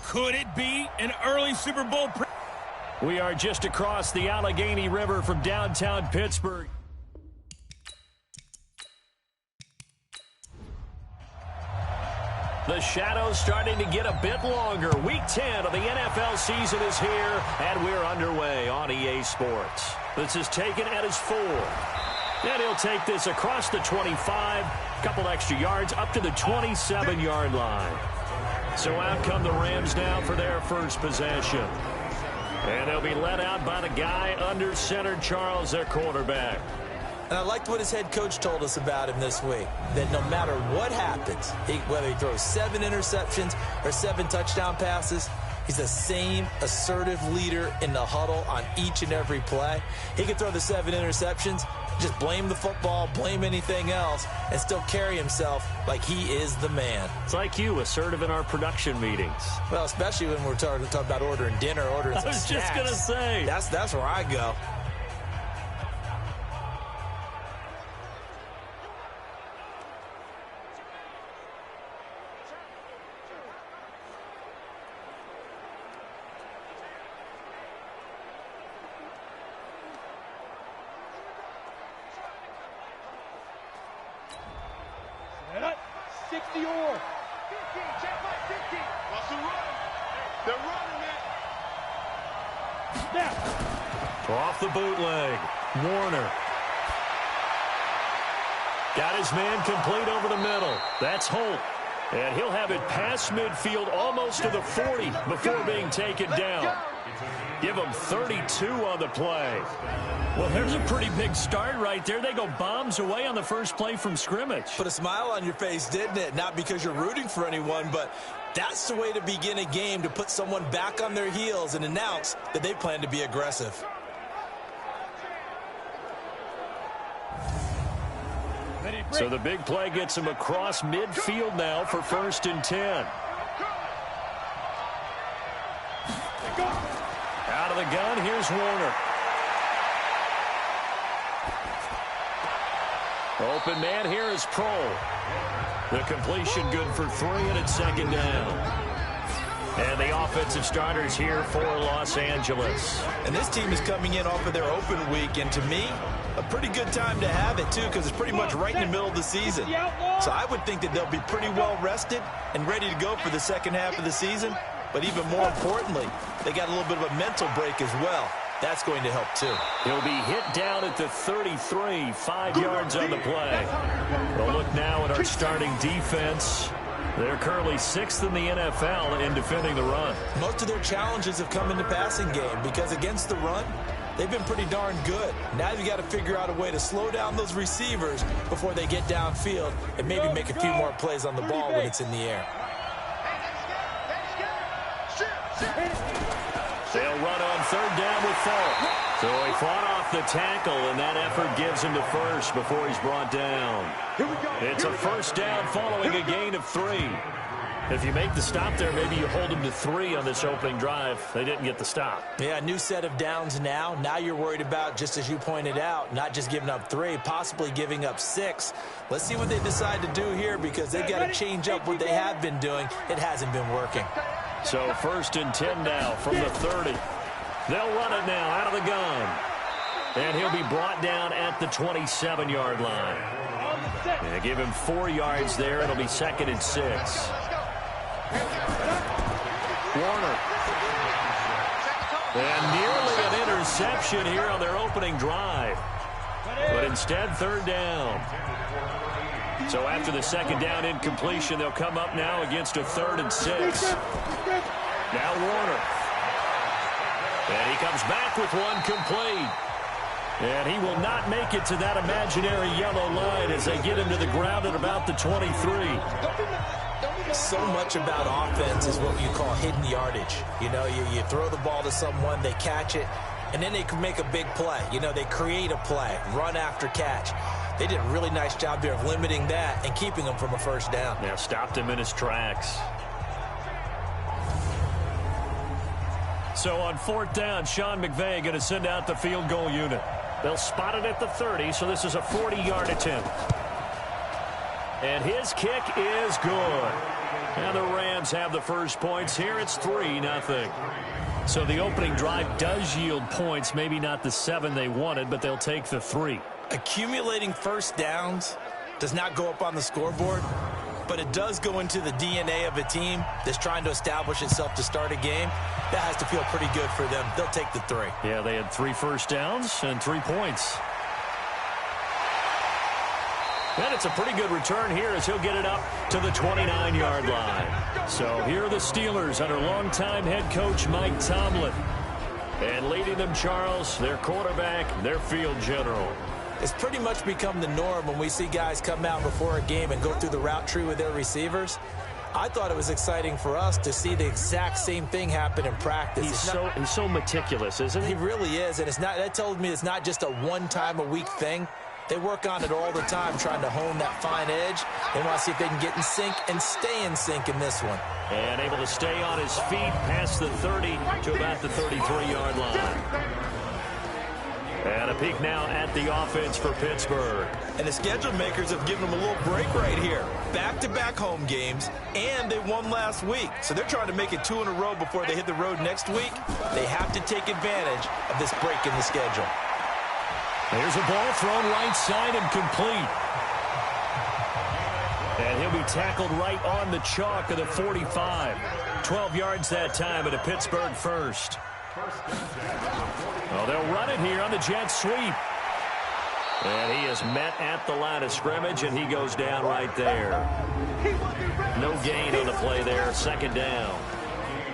Could it be an early Super Bowl? We are just across the Allegheny River from downtown Pittsburgh. The shadows starting to get a bit longer. Week 10 of the NFL season is here, and we're underway on EA Sports. This is taken at his 4. And he'll take this across the 25, couple extra yards up to the 27-yard line. So out come the Rams now for their first possession. And they'll be led out by the guy under center, Charles, their quarterback. And I liked what his head coach told us about him this week, that no matter what happens, whether he throws 7 interceptions or 7 touchdown passes, he's the same assertive leader in the huddle on each and every play. He can throw the 7 interceptions, just blame the football, blame anything else, and still carry himself like he is the man. It's like you, assertive in our production meetings. Well, especially when we're talking about ordering dinner, ordering some snacks. I was just going to say. That's where I go. Off the bootleg, Warner. Got his man complete over the middle. That's Holt. And he'll have it past midfield almost to the 40 before being taken down. Give him 32 on the play. Well, there's a pretty big start right there. They go bombs away on the first play from scrimmage. Put a smile on your face, didn't it? Not because you're rooting for anyone, but that's the way to begin a game, to put someone back on their heels and announce that they plan to be aggressive. So the big play gets him across midfield now for 1st and 10. Out of the gun, here's Warner. Open man here is Prohl. The completion good for 3, and it's 2nd down. And the offensive starters here for Los Angeles. And this team is coming in off of their open week, and to me, a pretty good time to have it, too, because it's pretty much right in the middle of the season. So I would think that they'll be pretty well rested and ready to go for the second half of the season. But even more importantly, they got a little bit of a mental break as well. That's going to help, too. He'll be hit down at the 33, 5 yards on the play. We'll look now at our starting defense. They're currently 6th in the NFL in defending the run. Most of their challenges have come in the passing game because against the run, they've been pretty darn good. Now you've got to figure out a way to slow down those receivers before they get downfield and maybe make a few more plays on the ball when it's in the air. They'll run on 3rd down with Falk. So he fought off the tackle, and that effort gives him to first before he's brought down. It's a 1st down following a gain of 3. If you make the stop there, maybe you hold them to 3 on this opening drive. They didn't get the stop. Yeah, new set of downs now. Now you're worried about, just as you pointed out, not just giving up 3, possibly giving up 6. Let's see what they decide to do here because they've got to change up what they have been doing. It hasn't been working. So 1st and 10 now from the 30. They'll run it now out of the gun. And he'll be brought down at the 27-yard line. And give him 4 yards there. It'll be 2nd and 6. Warner. And nearly an interception here on their opening drive. But instead, 3rd down. So after the 2nd down incompletion, they'll come up now against a 3rd and 6. Now Warner. And he comes back with one complete. And he will not make it to that imaginary yellow line as they get him to the ground at about the 23. So much about offense is what you call hidden yardage. You know, you throw the ball to someone, they catch it, and then they can make a big play. You know, they create a play, run after catch. They did a really nice job there of limiting that and keeping him from a 1st down. Yeah, stopped him in his tracks. So on 4th down, Sean McVay going to send out the field goal unit. They'll spot it at the 30, so this is a 40-yard attempt. And his kick is good. And the Rams have the first points here. It's 3-0. So the opening drive does yield points, maybe not the 7 they wanted, but they'll take the 3. Accumulating first downs does not go up on the scoreboard, but it does go into the DNA of a team that's trying to establish itself to start a game. That has to feel pretty good for them. They'll take the 3. Yeah, they had 3 first downs and 3 points. And it's a pretty good return here as he'll get it up to the 29-yard line. So here are the Steelers under longtime head coach Mike Tomlin. And leading them, Charles, their quarterback, their field general. It's pretty much become the norm when we see guys come out before a game and go through the route tree with their receivers. I thought it was exciting for us to see the exact same thing happen in practice. He's so meticulous, isn't he? He really is, and that tells me it's not just a one-time-a-week thing. They work on it all the time, trying to hone that fine edge. They want to see if they can get in sync and stay in sync in this one. And able to stay on his feet past the 30 to about the 33-yard line. And a peek now at the offense for Pittsburgh. And the schedule makers have given them a little break right here. Back-to-back home games, and they won last week. So they're trying to make it 2 in a row before they hit the road next week. They have to take advantage of this break in the schedule. Here's a ball thrown right side and complete. And he'll be tackled right on the chalk of the 45. 12 yards that time at a Pittsburgh first. Oh, they'll run it here on the jet sweep. And he is met at the line of scrimmage, and he goes down right there. No gain on the play there. Second down.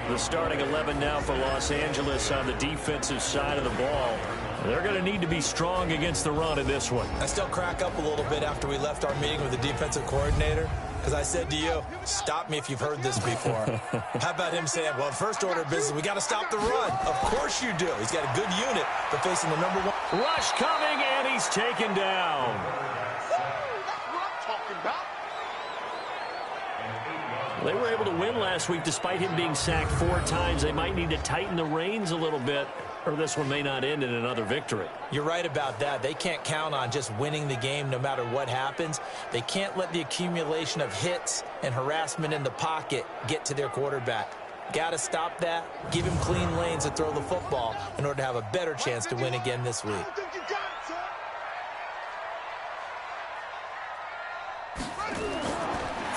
The starting 11 now for Los Angeles on the defensive side of the ball. They're going to need to be strong against the run in this one. I still crack up a little bit after we left our meeting with the defensive coordinator, because I said to you, stop me if you've heard this before. How about him saying, well, first order of business, we got to stop the run. Of course you do. He's got a good unit, but facing the number 1. Rush coming, and he's taken down. They were able to win last week despite him being sacked 4 times. They might need to tighten the reins a little bit, or this one may not end in another victory. You're right about that. They can't count on just winning the game no matter what happens. They can't let the accumulation of hits and harassment in the pocket get to their quarterback. Got to stop that, give him clean lanes to throw the football in order to have a better chance to win again this week.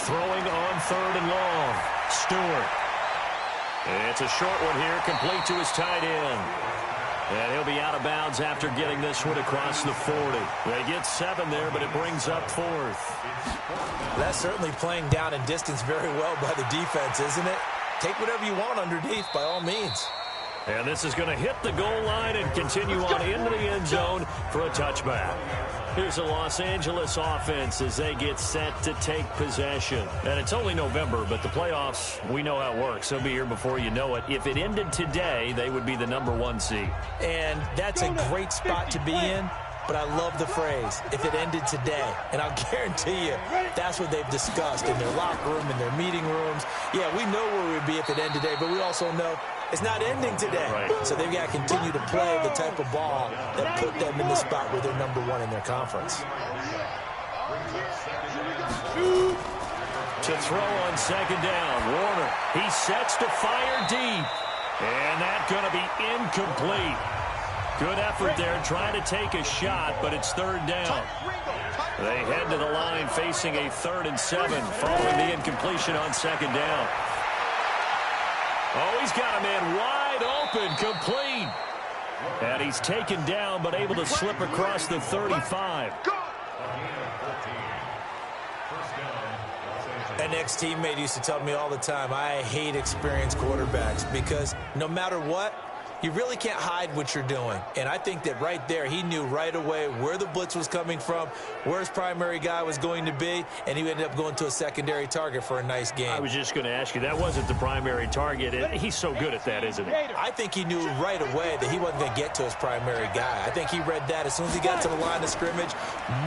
Throwing on 3rd and long. Stewart. It's a short one here, complete to his tight end. And he'll be out of bounds after getting this one across the 40. They get 7 there, but it brings up 4th. That's certainly playing down in distance very well by the defense, isn't it? Take whatever you want underneath, by all means. And this is going to hit the goal line and continue on into the end zone for a touchback. Here's the Los Angeles offense as they get set to take possession. And it's only November, but the playoffs, we know how it works. They'll be here before you know it. If it ended today, they would be the number 1 seed. And that's a great spot to be in. But I love the phrase, if it ended today. And I'll guarantee you, that's what they've discussed in their locker room, in their meeting rooms. Yeah, we know where we'd be if it ended today, but we also know it's not ending today. Right. So they've got to continue to play the type of ball that put them in the spot where they're number 1 in their conference. To throw on 2nd down, Warner. He sets to fire deep. And that's going to be incomplete. Good effort there trying to take a shot, but it's 3rd down. They head to the line facing a 3rd and 7 following the incompletion on 2nd down. Oh, he's got a man wide open, complete. And he's taken down, but able to slip across the 35. An ex-teammate used to tell me all the time, I hate experienced quarterbacks because no matter what, you really can't hide what you're doing. And I think that right there, he knew right away where the blitz was coming from, where his primary guy was going to be, and he ended up going to a secondary target for a nice game. I was just going to ask you, that wasn't the primary target. He's so good at that, isn't he? I think he knew right away that he wasn't going to get to his primary guy. I think he read that as soon as he got to the line of scrimmage,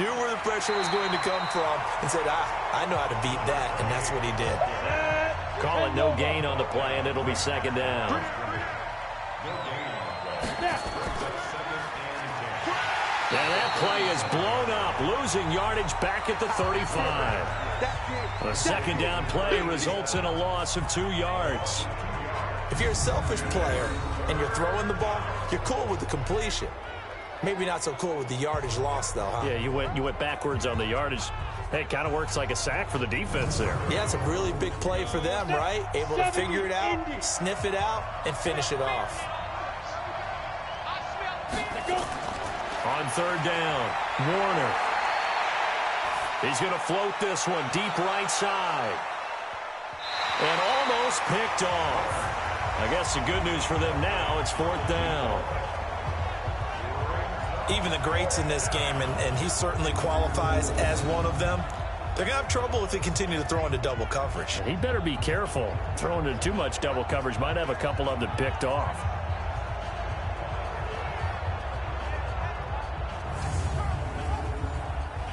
knew where the pressure was going to come from, and said, I know how to beat that, and that's what he did. Call it no gain on the play, and it'll be 2nd down. And that play is blown up, losing yardage back at the 35. A second down play results in a loss of 2 yards. If you're a selfish player and you're throwing the ball, you're cool with the completion. Maybe not so cool with the yardage loss, though, huh? Yeah, you went backwards on the yardage. Hey, it kind of works like a sack for the defense there. Yeah, it's a really big play for them, right? Able to figure it out, sniff it out, and finish it off. On third down, Warner. He's going to float this one deep right side. And almost picked off. I guess the good news for them now, it's 4th down. Even the greats in this game, and he certainly qualifies as one of them, they're going to have trouble if they continue to throw into double coverage. He better be careful. Throwing into too much double coverage might have a couple of them picked off.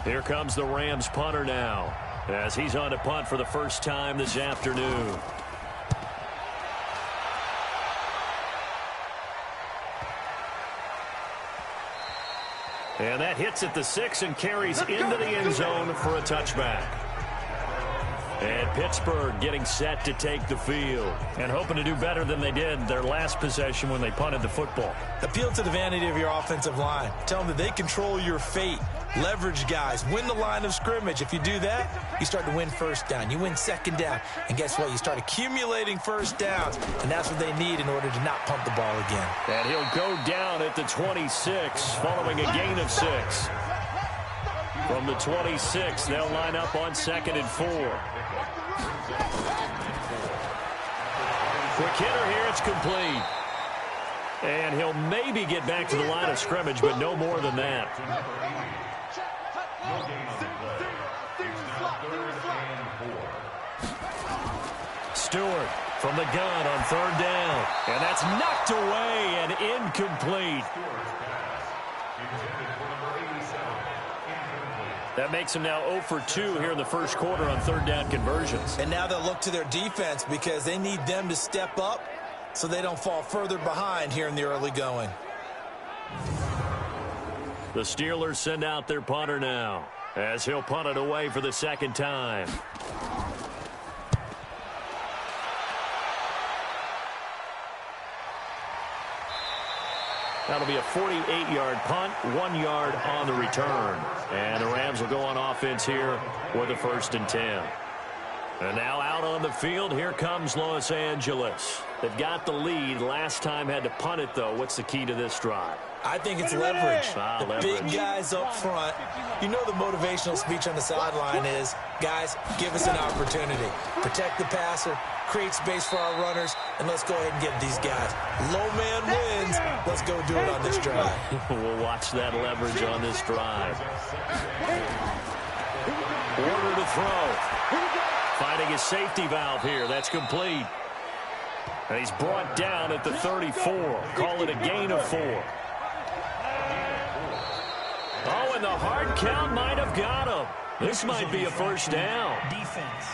Here comes the Rams punter now, as he's on to punt for the first time this afternoon. And that hits at the 6 and carries into the end zone for a touchback. And Pittsburgh getting set to take the field and hoping to do better than they did their last possession when they punted the football. Appeal to the vanity of your offensive line. Tell them that they control your fate. Leverage guys. Win the line of scrimmage. If you do that, you start to win first down. You win second down. And guess what? You start accumulating first downs. And that's what they need in order to not punt the ball again. And he'll go down at the 26 following a gain of 6. From the 26, they'll line up on 2nd and 4. Quick hitter here, it's complete. And he'll maybe get back to the line of scrimmage, but no more than that. Stewart from the gun on 3rd down. And that's knocked away and incomplete. That makes them now 0 for 2 here in the first quarter on 3rd down conversions. And now they'll look to their defense because they need them to step up so they don't fall further behind here in the early going. The Steelers send out their punter now as he'll punt it away for the 2nd time. That'll be a 48-yard punt, 1 yard on the return. And the Rams will go on offense here with the 1st and 10. And now out on the field, here comes Los Angeles. They've got the lead. Last time had to punt it, though. What's the key to this drive? I think it's leverage. The big guys up front. You know the motivational speech on the sideline is, guys, give us an opportunity. Protect the passer, create space for our runners, and let's go ahead and get these guys. Low man wins. Let's go do it on this drive. We'll watch that leverage on this drive. Order to throw. Finding his safety valve here. That's complete. And he's brought down at the 34. Call it a gain of 4. Oh, and the hard count might have got him. This might be a first down. Defense.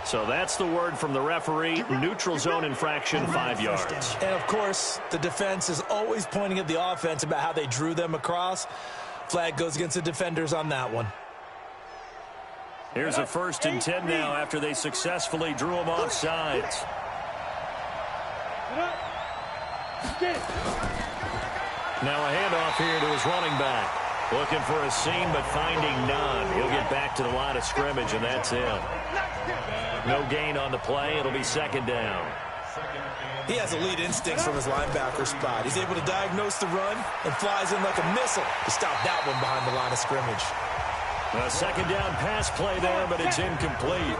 So that's the word from the referee. Neutral zone infraction, 5 yards. And, of course, the defense is always pointing at the offense about how they drew them across. Flag goes against the defenders on that one. Here's a 1st and 10 now after they successfully drew them off sides. Now a handoff here to his running back. Looking for a seam, but finding none. He'll get back to the line of scrimmage, and that's it. No gain on the play. It'll be 2nd down. He has elite instincts from his linebacker spot. He's able to diagnose the run and flies in like a missile to stop that one behind the line of scrimmage. A 2nd down pass play there, but it's incomplete.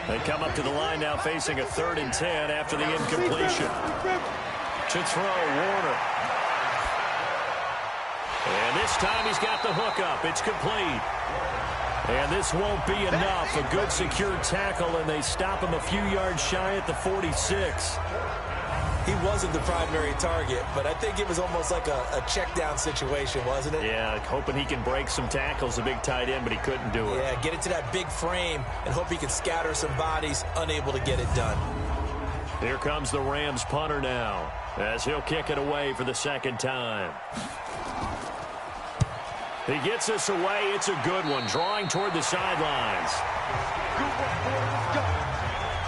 They come up to the line now facing a 3rd and 10 after the incompletion. To throw, Warner. And this time he's got the hook up. It's complete. And this won't be enough. A good secured tackle, and they stop him a few yards shy at the 46. He wasn't the primary target, but I think it was almost like a check down situation, wasn't it? Yeah, hoping he can break some tackles, a big tight end, but he couldn't do it. Yeah, get it to that big frame and hope he can scatter some bodies, unable to get it done. Here comes the Rams punter now, as he'll kick it away for the second time. He gets this away. It's a good one, drawing toward the sidelines.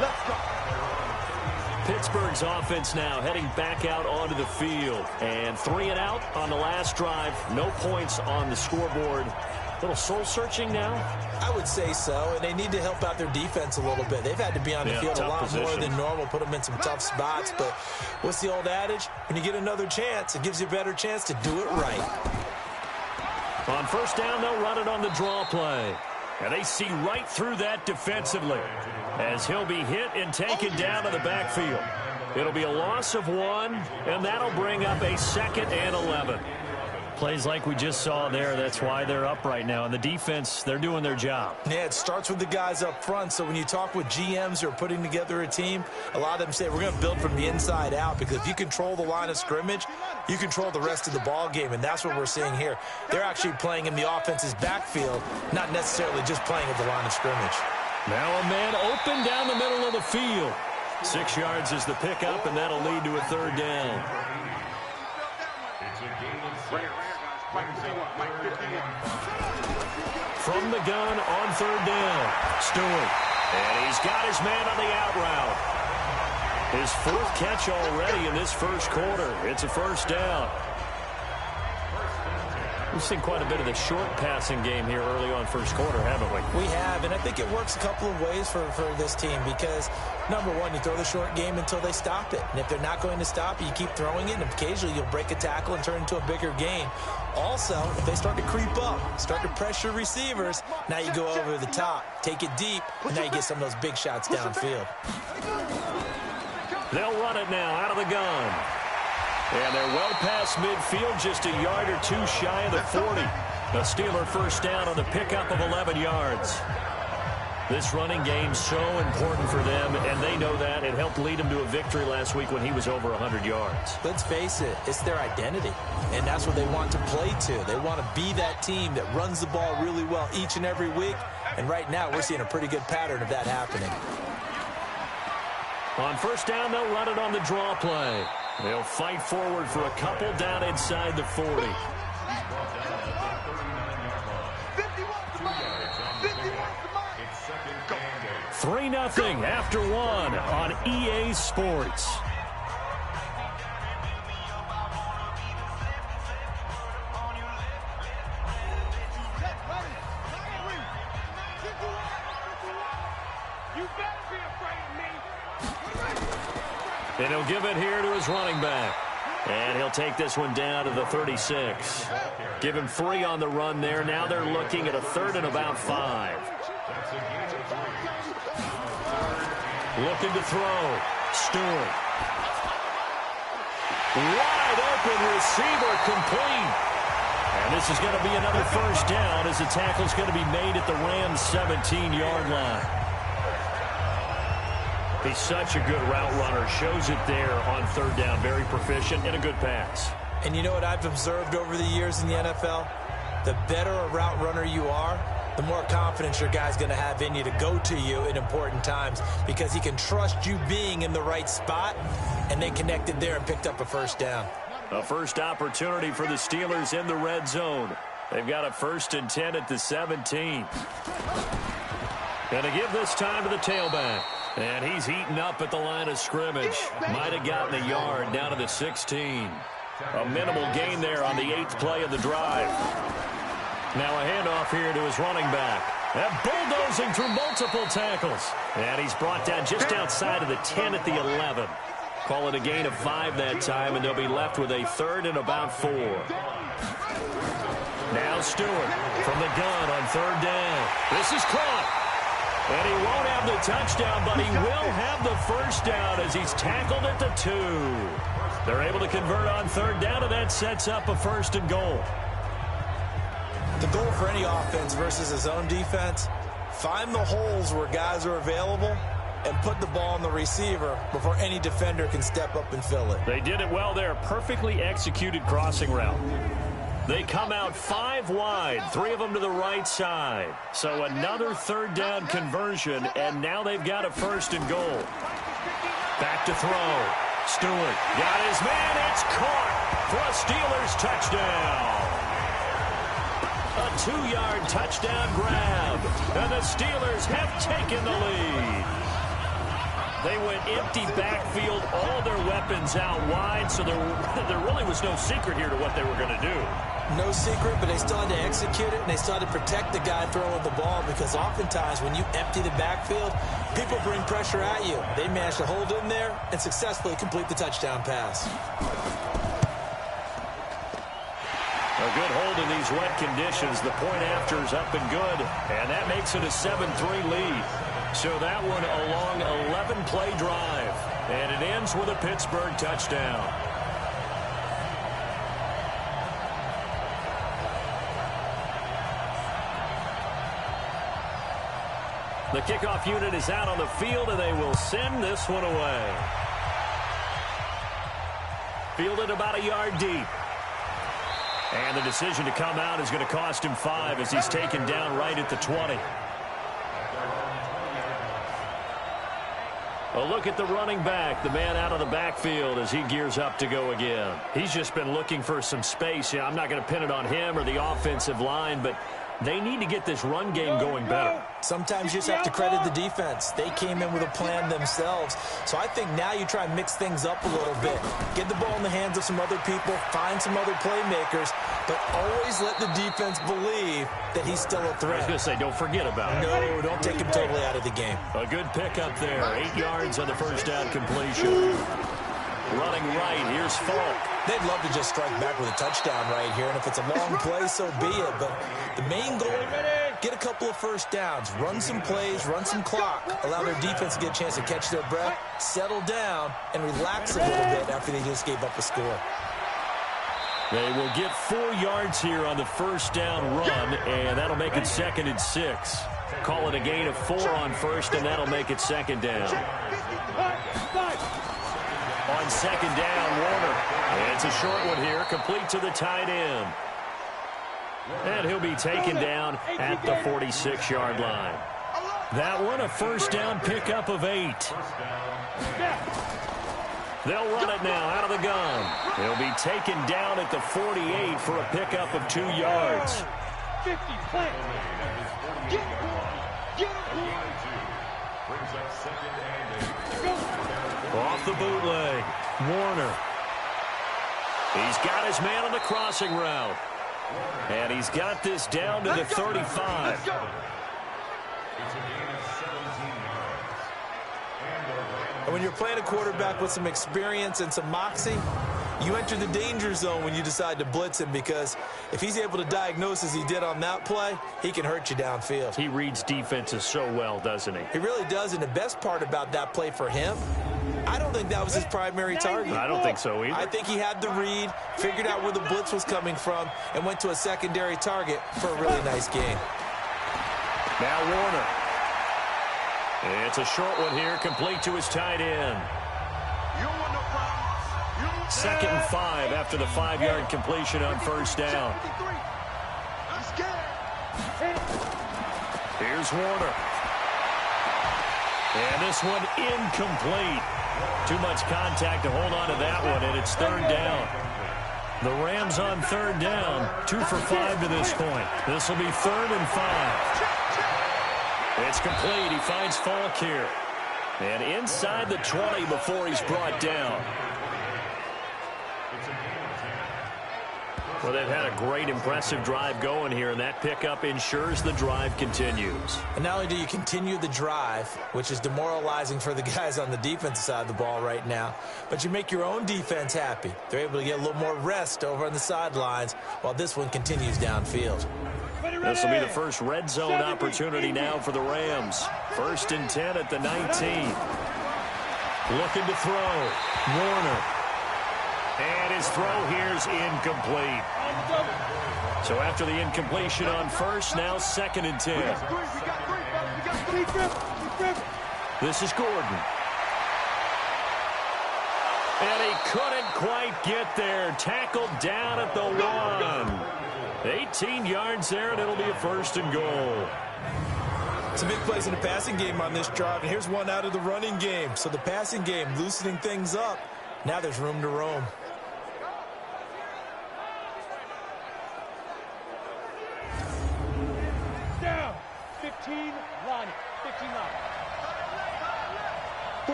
Let's go. Pittsburgh's offense now heading back out onto the field. And 3 and out on the last drive. No points on the scoreboard. A little soul-searching now? I would say so, and they need to help out their defense a little bit. They've had to be on the field a lot more than normal, put them in some tough spots. But what's the old adage? When you get another chance, it gives you a better chance to do it right. On first down, they'll run it on the draw play. And they see right through that defensively, as he'll be hit and taken down to the backfield. It'll be a loss of 1, and that'll bring up a 2nd and 11. Plays like we just saw there. That's why they're up right now. And the defense, they're doing their job. Yeah, it starts with the guys up front. So when you talk with GMs who are putting together a team, a lot of them say we're going to build from the inside out, because if you control the line of scrimmage, you control the rest of the ball game, and that's what we're seeing here. They're actually playing in the offense's backfield, not necessarily just playing at the line of scrimmage. Now a man open down the middle of the field. 6 yards is the pickup, and that'll lead to a 3rd down. From the gun on 3rd down, Stewart. And he's got his man on the out route. His 4th catch already in this first quarter. It's a 1st down. We've seen quite a bit of the short passing game here early on first quarter, haven't we? We have, and I think it works a couple of ways for this team, because, number one, you throw the short game until they stop it. And if they're not going to stop it, you keep throwing it, and occasionally you'll break a tackle and turn it into a bigger gain. Also, if they start to creep up, start to pressure receivers, now you go over the top, take it deep, and now you get some of those big shots downfield. They'll run it now out of the gun. And they're well past midfield, just a yard or 2 shy of the 40. A Steeler first down on the pickup of 11 yards. This running game's so important for them, and they know that. It helped lead them to a victory last week when he was over 100 yards. Let's face it, it's their identity, and that's what they want to play to. They want to be that team that runs the ball really well each and every week, and right now we're seeing a pretty good pattern of that happening. On first down, they'll run it on the draw play. They'll fight forward for a couple down inside the 40. 3-0 after 1 on EA Sports. And he'll give it here to his running back. And he'll take this one down to the 36. Give him 3 on the run there. Now they're looking at a 3rd and about 5. Looking to throw. Stewart. Wide open receiver, complete. And this is going to be another first down, as the tackle's going to be made at the Rams' 17-yard line. He's such a good route runner. Shows it there on 3rd down. Very proficient and a good pass. And you know what I've observed over the years in the NFL? The better a route runner you are, the more confidence your guy's going to have in you to go to you in important times, because he can trust you being in the right spot, and they connected there and picked up a first down. A first opportunity for the Steelers in the red zone. They've got a 1st and 10 at the 17. Going to give this time to the tailback. And he's heating up at the line of scrimmage. Might have gotten a yard down to the 16. A minimal gain there on the 8th play of the drive. Now a handoff here to his running back. And bulldozing through multiple tackles. And he's brought down just outside of the 10 at the 11. Call it a gain of 5 that time, and they'll be left with a 3rd and about 4. Now Stewart from the gun on 3rd down. This is caught. And he won't have the touchdown, but he will have the first down as he's tackled at the 2. They're able to convert on 3rd down, and that sets up a 1st and goal. The goal for any offense versus his own defense, find the holes where guys are available and put the ball on the receiver before any defender can step up and fill it. They did it well there. Perfectly executed crossing route. They come out 5 wide, 3 of them to the right side. So another 3rd down conversion, and now they've got a 1st and goal. Back to throw. Stewart got his man. It's caught for a Steelers touchdown. A 2-yard touchdown grab. And the Steelers have taken the lead. They went empty backfield, all their weapons out wide, so there really was no secret here to what they were going to do. No secret, but they still had to execute it, and they still had to protect the guy throwing the ball, because oftentimes when you empty the backfield, people bring pressure at you. They managed to hold in there and successfully complete the touchdown pass. A good hold in these wet conditions. The point after is up and good, and that makes it a 7-3 lead. So that one a long 11-play drive, and it ends with a Pittsburgh touchdown. The kickoff unit is out on the field, and they will send this one away. Fielded about a yard deep. And the decision to come out is going to cost him 5 as he's taken down right at the 20. A look at the running back, the man out of the backfield as he gears up to go again. He's just been looking for some space. I'm not going to pin it on him or the offensive line, but they need to get this run game going better. Sometimes you just have to credit the defense. They came in with a plan themselves. So I think now you try and mix things up a little bit. Get the ball in the hands of some other people, find some other playmakers, but always let the defense believe that he's still a threat. I was going to say, don't forget about it. No, don't take him totally out of the game. A good pickup there. 8 yards on the first down completion. Running right, here's Falk. They'd love to just strike back with a touchdown right here, and if it's a long play, so be it. But the main goal, get a couple of first downs, run some plays, run some clock, allow their defense to get a chance to catch their breath, settle down, and relax a little bit after they just gave up a score. They will get 4 yards here on the first down run, and that'll make it 2nd and 6. Call it a gain of 4 on first, and that'll make it 2nd down. On 2nd down, Warner. It's a short one here, complete to the tight end. And he'll be taken down at the 46-yard line. That one, a first down pickup of 8. They'll run it now out of the gun. He'll be taken down at the 48 for a pickup of 2 yards. 50, play. Off the bootleg, Warner. He's got his man on the crossing route. And he's got this down to the 35. And when you're playing a quarterback with some experience and some moxie, you enter the danger zone when you decide to blitz him, because if he's able to diagnose as he did on that play, he can hurt you downfield. He reads defenses so well, doesn't he? He really does, and the best part about that play for him, I don't think that was his primary target. I don't think so either. I think he had the read, figured out where the blitz was coming from, and went to a secondary target for a really nice gain. Now Warner. It's a short one here, complete to his tight end. 2nd and 5 after the 5-yard completion on first down. Here's Warner. And this one incomplete. Too much contact to hold on to that one, and it's 3rd down. The Rams on 3rd down, 2 for 5 to this point. This will be 3rd and 5. It's complete. He finds Falk here. And inside the 20 before he's brought down. Well, they've had a great, impressive drive going here, and that pickup ensures the drive continues. And not only do you continue the drive, which is demoralizing for the guys on the defensive side of the ball right now, but you make your own defense happy. They're able to get a little more rest over on the sidelines while this one continues downfield. This will be the first red zone opportunity now for the Rams. 1st and 10 at the 19. Looking to throw. Warner. And his throw here's incomplete. So after the incompletion on first, now 2nd and 10. This is Gordon. And he couldn't quite get there. Tackled down at the 1. 18 yards there, and it'll be a 1st and goal. Some big plays in the passing game on this drive, and here's one out of the running game. So the passing game loosening things up. Now there's room to roam. Down. 15 line. 15 line.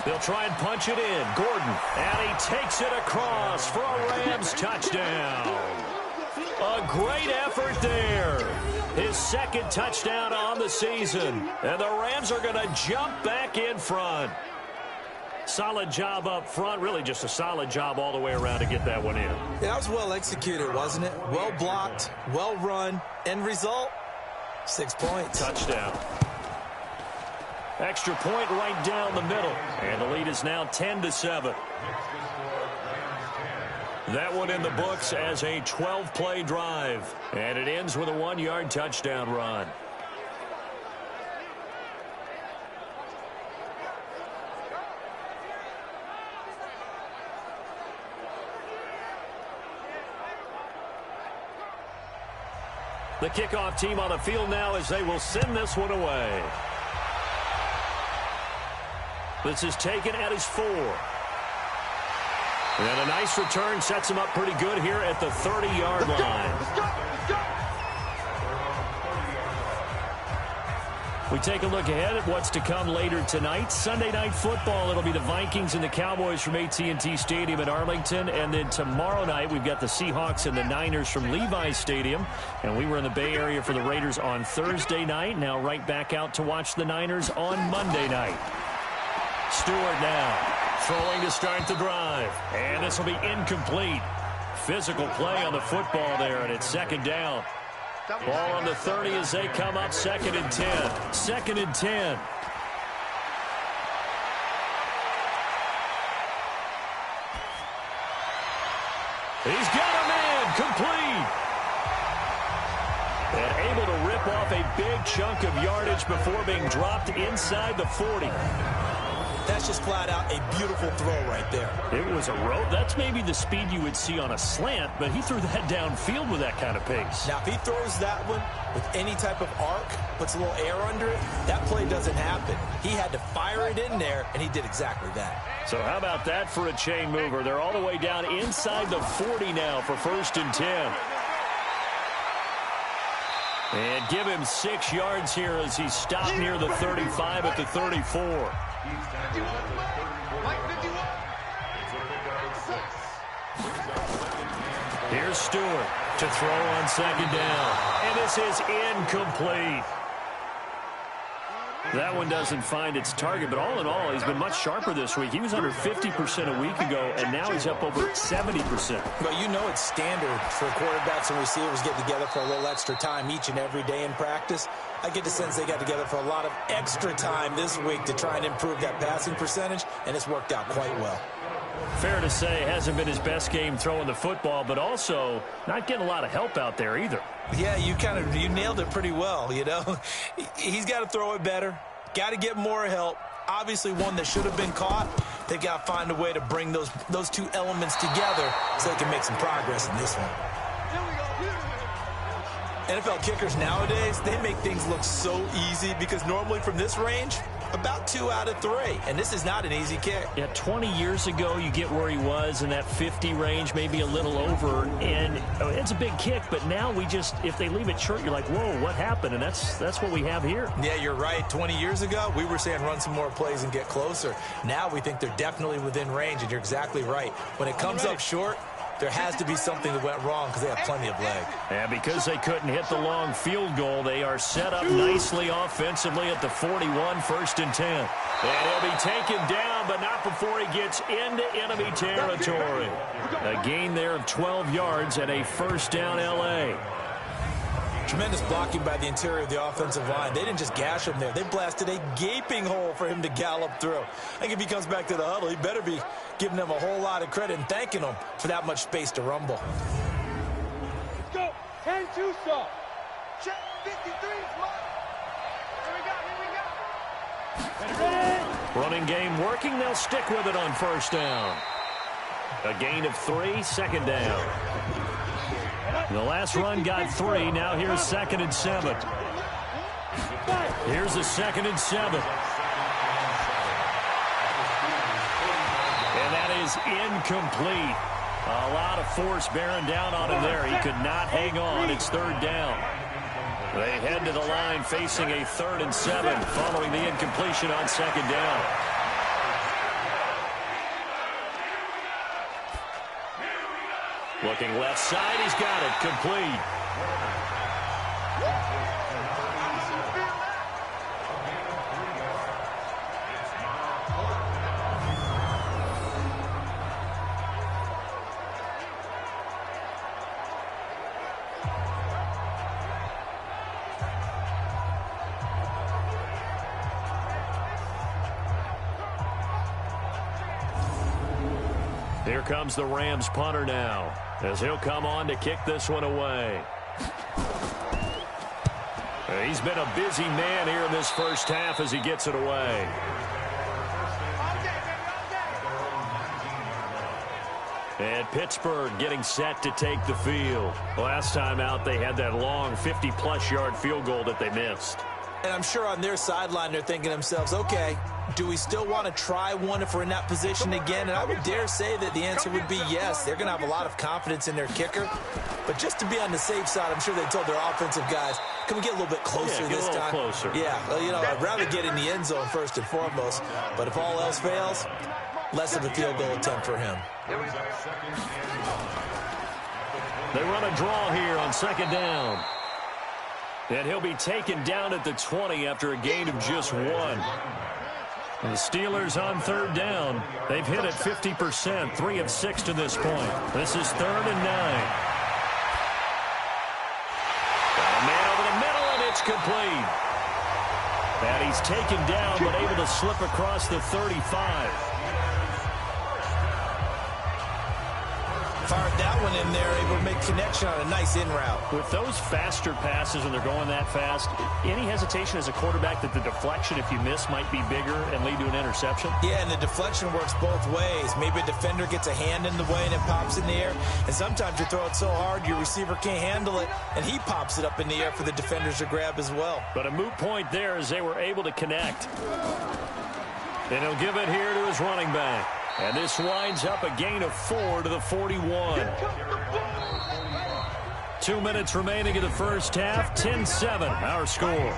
They'll try and punch it in. Gordon. And he takes it across for a Rams touchdown. A great effort there. His second touchdown on the season. And the Rams are going to jump back in front. Solid job up front. Really just a solid job all the way around to get that one in. Yeah, that was well executed, wasn't it? Well blocked, well run. End result, 6 points. Touchdown. Extra point right down the middle. And the lead is now 10-7. That one in the books as a 12-play drive. And it ends with a 1-yard touchdown run. The kickoff team on the field now as they will send this one away. This is taken at his 4. And a nice return sets him up pretty good here at the 30-yard line. We take a look ahead at what's to come later tonight. Sunday Night Football, it'll be the Vikings and the Cowboys from AT&T Stadium in Arlington. And then tomorrow night, we've got the Seahawks and the Niners from Levi's Stadium. And we were in the Bay Area for the Raiders on Thursday night. Now right back out to watch the Niners on Monday night. Stewart now throwing to start the drive. And this will be incomplete. Physical play on the football there, and it's second down. Ball on the 30 as they come up, 2nd and 10. 2nd and 10. He's got a man, complete. And able to rip off a big chunk of yardage before being dropped inside the 40. That's just flat out a beautiful throw right there. It was a rope. That's maybe the speed you would see on a slant, but he threw that downfield with that kind of pace. Now, if he throws that one with any type of arc, puts a little air under it, that play doesn't happen. He had to fire it in there, and he did exactly that. So how about that for a chain mover? They're all the way down inside the 40 now for 1st and 10. And give him 6 yards here as he stopped near the 35 at the 34. Here's Stewart to throw on 2nd down. And this is incomplete. That one doesn't find its target, but all in all, he's been much sharper this week. He was under 50% a week ago, and now he's up over 70%. Well, you know it's standard for quarterbacks and receivers get together for a little extra time each and every day in practice. I get the sense they got together for a lot of extra time this week to try and improve that passing percentage, and it's worked out quite well. Fair to say, hasn't been his best game throwing the football, but also not getting a lot of help out there either. Yeah, you nailed it pretty well, you know. He's got to throw it better, got to get more help. Obviously one that should have been caught. They've got to find a way to bring those two elements together so they can make some progress in this one. NFL kickers nowadays, they make things look so easy because normally from this range, about 2 out of 3. And this is not an easy kick. Yeah, 20 years ago, you get where he was in that 50 range, maybe a little over. And it's a big kick, but now if they leave it short, you're like, whoa, what happened? And that's what we have here. Yeah, you're right. 20 years ago, we were saying run some more plays and get closer. Now we think they're definitely within range, and you're exactly right. When it comes up short, there has to be something that went wrong because they have plenty of leg. And because they couldn't hit the long field goal, they are set up nicely offensively at the 41, 1st and 10. And he'll be taken down, but not before he gets into enemy territory. A gain there of 12 yards and a 1st down L.A. Tremendous blocking by the interior of the offensive line. They didn't just gash him there. They blasted a gaping hole for him to gallop through. I think if he comes back to the huddle, he better be giving them a whole lot of credit and thanking them for that much space to rumble. Let's go. 10-2 stop. Check 53. Here we go. Running game working. They'll stick with it on 1st down. A gain of 3, 2nd down. The last run got 3. Now here's 2nd and 7. Here's a 2nd and 7. And that is incomplete. A lot of force bearing down on him there. He could not hang on. It's 3rd down. They head to the line facing a 3rd and 7 following the incompletion on 2nd down. Looking left side, he's got it, complete. Here comes the Rams punter now, as he'll come on to kick this one away. He's been a busy man here in this first half as he gets it away. And Pittsburgh getting set to take the field. Last time out, they had that long 50-plus yard field goal that they missed. And I'm sure on their sideline they're thinking to themselves, okay, do we still want to try one if we're in that position again? And I would dare say that the answer would be yes. They're going to have a lot of confidence in their kicker. But just to be on the safe side, I'm sure they told their offensive guys, can we get a little bit closer this time? Closer. Yeah, well, you know, I'd rather get in the end zone first and foremost. But if all else fails, less of a field goal attempt for him. They run a draw here on 2nd down. And he'll be taken down at the 20 after a gain of just 1. And the Steelers on 3rd down. They've hit it 50%, 3 of 6 to this point. This is 3rd and 9. Got a man over the middle, and it's complete. And he's taken down, but able to slip across the 35. Fired that one in there, able to make connection on a nice in route. With those faster passes when they're going that fast, any hesitation as a quarterback that the deflection, if you miss, might be bigger and lead to an interception? Yeah, and the deflection works both ways. Maybe a defender gets a hand in the way and it pops in the air. And sometimes you throw it so hard your receiver can't handle it, and he pops it up in the air for the defenders to grab as well. But a moot point there as they were able to connect. And he'll give it here to his running back. And this winds up a gain of 4 to the 41. 2 minutes remaining in the first half. 10-7, our score.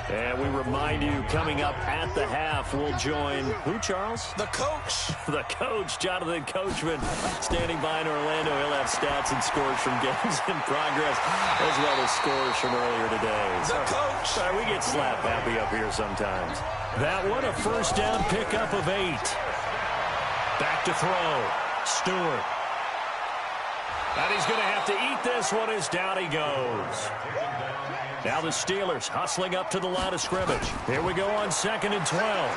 And we remind you, coming up at the half, we'll join who, Charles? The coach. The coach, Jonathan Coachman, standing by in Orlando. He'll have stats and scores from games in progress, as well as scores from earlier today. The coach. Sorry, we get slap happy up here sometimes. That one, a first down pickup of 8. Back to throw. Stewart. And he's going to have to eat this one as down he goes. Now the Steelers hustling up to the line of scrimmage. Here we go on 2nd and 12.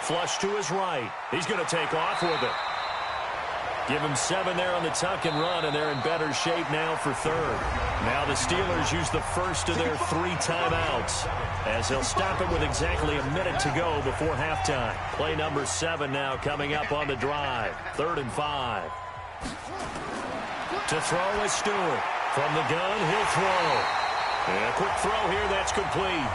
Flush to his right. He's going to take off with it. Give him 7 there on the tuck and run, and they're in better shape now for 3rd. Now the Steelers use the first of their 3 timeouts as they'll stop it with exactly a minute to go before halftime. Play number 7 now coming up on the drive. 3rd and 5. To throw is Stewart. From the gun, he'll throw. And a quick throw here, that's complete.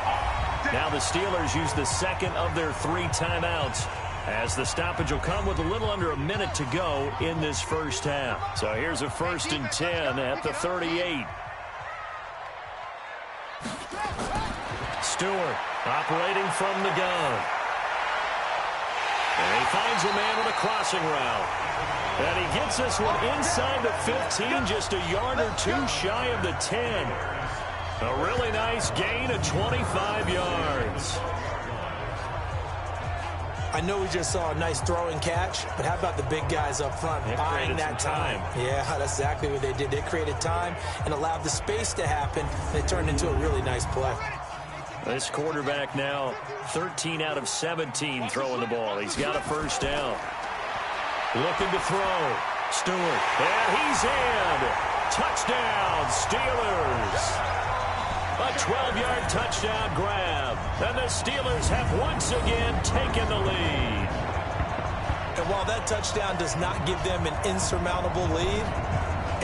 Now the Steelers use the 2nd of their 3 timeouts, as the stoppage will come with a little under a minute to go in this first half. So here's a 1st and 10 at the 38. Stewart operating from the gun. And he finds a man with a crossing route. And he gets this one inside the 15, just a yard or 2 shy of the 10. A really nice gain of 25 yards. I know we just saw a nice throw and catch, but how about the big guys up front buying that time? Yeah, that's exactly what they did. They created time and allowed the space to happen. They turned into a really nice play. This quarterback now 13 out of 17 throwing the ball. He's got a first down. Looking to throw. Stewart. And he's in. Touchdown, Steelers. A 12-yard touchdown grab. And the Steelers have once again taken the lead. And And while that touchdown does not give them an insurmountable lead,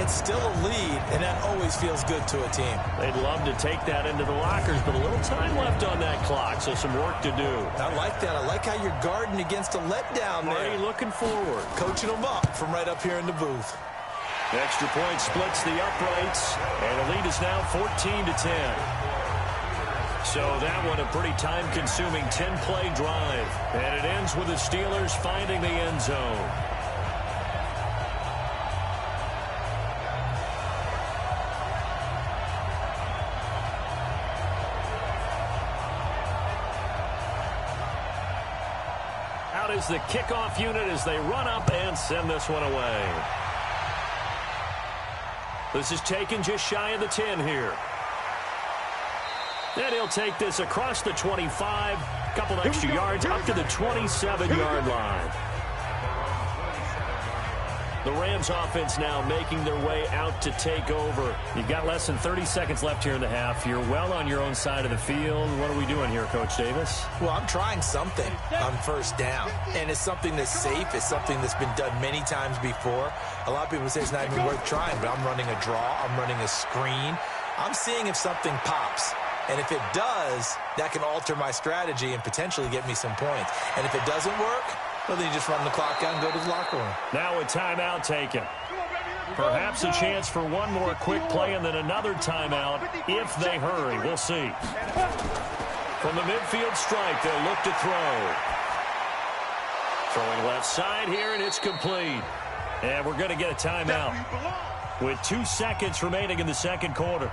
it's still a lead, and that always feels good to a team. They'd love to take that into the lockers, but a little time left on that clock, so some work to do. I like that. I like how you're guarding against a letdown there. Already looking forward. Coaching them up from right up here in the booth. Extra point splits the uprights, and the lead is now 14-10. So that one a pretty time-consuming 10-play drive, and it ends with the Steelers finding the end zone. Out is the kickoff unit as they run up and send this one away. This is taken just shy of the 10 here. And he'll take this across the 25, a couple extra yards up to the 27-yard line. The Rams offense now making their way out to take over. You've got less than 30 seconds left here in the half. You're well on your own side of the field. What are we doing here, Coach Davis? Well, I'm trying something on first down, and it's something that's safe. It's something that's been done many times before. A lot of people say it's not even worth trying, but I'm running a draw. I'm running a screen. I'm seeing if something pops. And if it does, that can alter my strategy and potentially get me some points. And if it doesn't work, well, then you just run the clock out and go to the locker room. Now a timeout taken. Perhaps a chance for one more quick play and then another timeout if they hurry. We'll see. From the midfield strike, they'll look to throw. Throwing left side here, and it's complete. And we're going to get a timeout with 2 seconds remaining in the second quarter.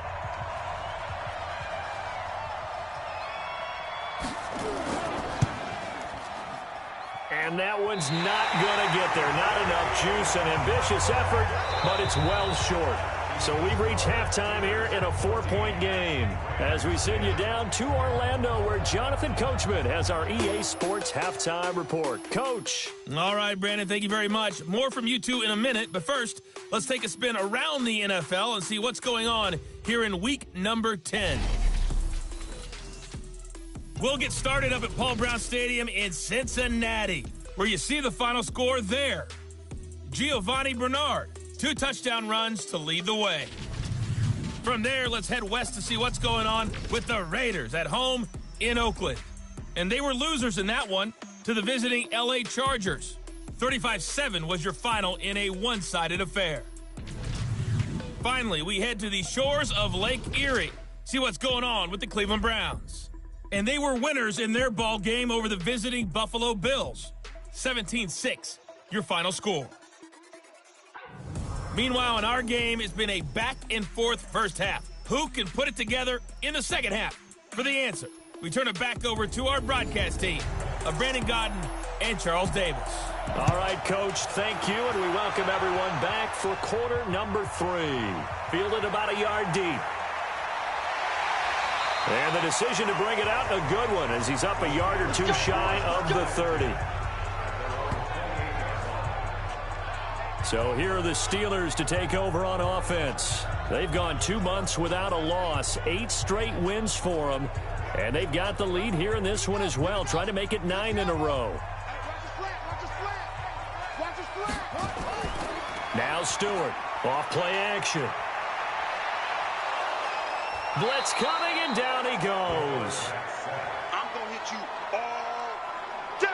And that one's not going to get there. Not enough juice. An ambitious effort, but it's well short. So we've reached halftime here in a 4-point game. As we send you down to Orlando, where Jonathan Coachman has our EA Sports Halftime Report. Coach. All right, Brandon, thank you very much. More from you two in a minute. But first, let's take a spin around the NFL and see what's going on here in week number 10. We'll get started up at Paul Brown Stadium in Cincinnati, where you see the final score there. Giovanni Bernard, 2 touchdown runs to lead the way. From there, let's head west to see what's going on with the Raiders at home in Oakland. And they were losers in that one to the visiting LA Chargers. 35-7 was your final in a one-sided affair. Finally, we head to the shores of Lake Erie, see what's going on with the Cleveland Browns. And they were winners in their ball game over the visiting Buffalo Bills. 17-6, your final score. Meanwhile, in our game, it's been a back-and-forth first half. Who can put it together in the second half? For the answer, we turn it back over to our broadcast team of Brandon Godden and Charles Davis. All right, Coach, thank you, and we welcome everyone back for quarter number 3. Fielded about a yard deep. And the decision to bring it out, a good one, as he's up a yard or 2 shy of the 30. So here are the Steelers to take over on offense. They've gone 2 months without a loss, 8 straight wins for them. And they've got the lead here in this one as well, trying to make it 9 in a row. Now Stewart, off play action. Blitz coming, and down he goes. I'm going to hit you all day.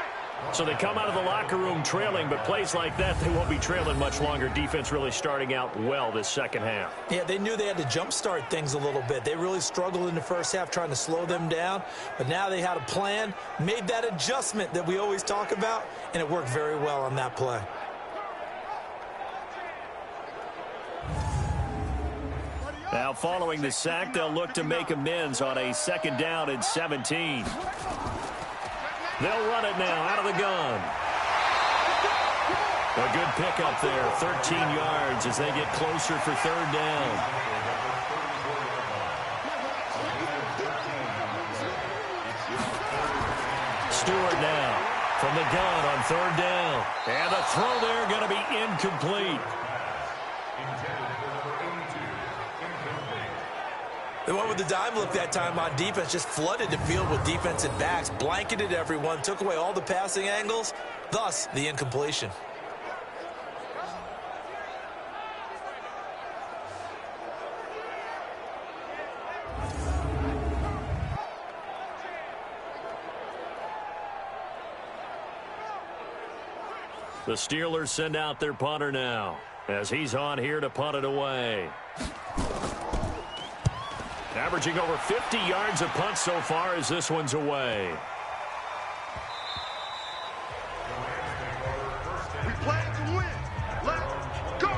So they come out of the locker room trailing, but plays like that, they won't be trailing much longer. Defense really starting out well this second half. Yeah, they knew they had to jumpstart things a little bit. They really struggled in the first half trying to slow them down, but now they had a plan, made that adjustment that we always talk about, and it worked very well on that play. Now following the sack, they'll look to make amends on a 2nd down and 17. They'll run it now out of the gun. A good pickup there, 13 yards as they get closer for 3rd down. Stewart now from the gun on 3rd down. And the throw there going to be incomplete. They went with the dime look that time on defense, just flooded the field with defensive backs, blanketed everyone, took away all the passing angles, thus the incompletion. The Steelers send out their punter now as he's on here to punt it away. Averaging over 50 yards a punt so far as this one's away. We play to win. Let's go.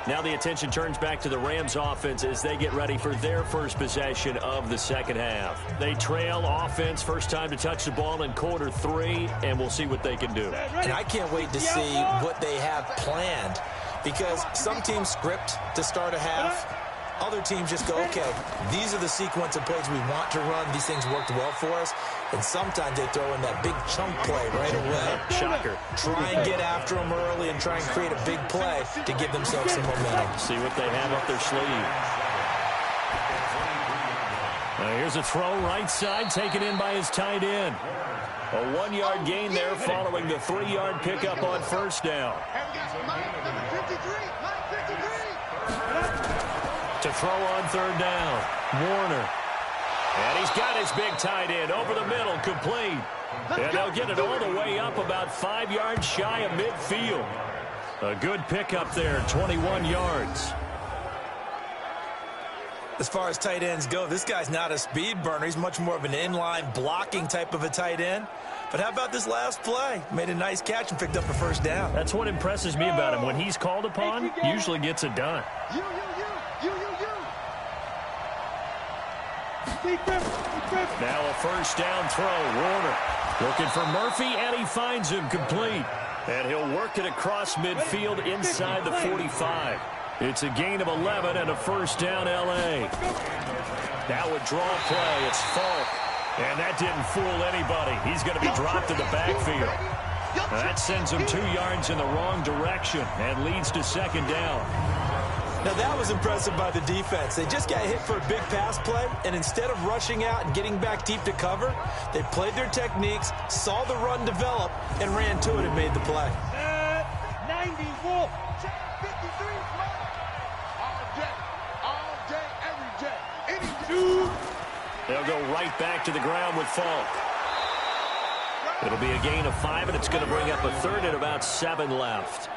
Now the attention turns back to the Rams offense as they get ready for their first possession of the second half. They trail offense, first time to touch the ball in quarter 3, and we'll see what they can do. And I can't wait to see what they have planned, because some teams script to start a half. Other teams just go, okay, these are the sequence of plays we want to run. These things worked well for us. And sometimes they throw in that big chunk play right away. Shocker. Try and get after them early and try and create a big play to give themselves some momentum. See what they have up their sleeve. Now here's a throw right side, taken in by his tight end. A 1-yard gain there following the 3-yard pickup on first down. To throw on third down, Warner. And he's got his big tight end over the middle, complete. And they'll get it all the way up about 5 yards shy of midfield. A good pickup there, 21 yards. As far as tight ends go, this guy's not a speed burner. He's much more of an inline blocking type of a tight end. But how about this last play? Made a nice catch and picked up a first down. That's what impresses me about him. When he's called upon, usually gets it done. Now a first down throw. Warner looking for Murphy, and he finds him complete. And he'll work it across midfield inside the 45. It's a gain of 11 and a first down, L.A. Now a draw play. It's Falk. And that didn't fool anybody. He's going to be dropped in the backfield. That sends him 2 yards in the wrong direction and leads to second down. Now that was impressive by the defense. They just got hit for a big pass play, and instead of rushing out and getting back deep to cover, they played their techniques, saw the run develop, and ran to it and made the play. 90 Wolf. Check 53 all day, every day, any day. They'll go right back to the ground with Falk. It'll be a gain of 5, and it's going to bring up a third and about 7 left.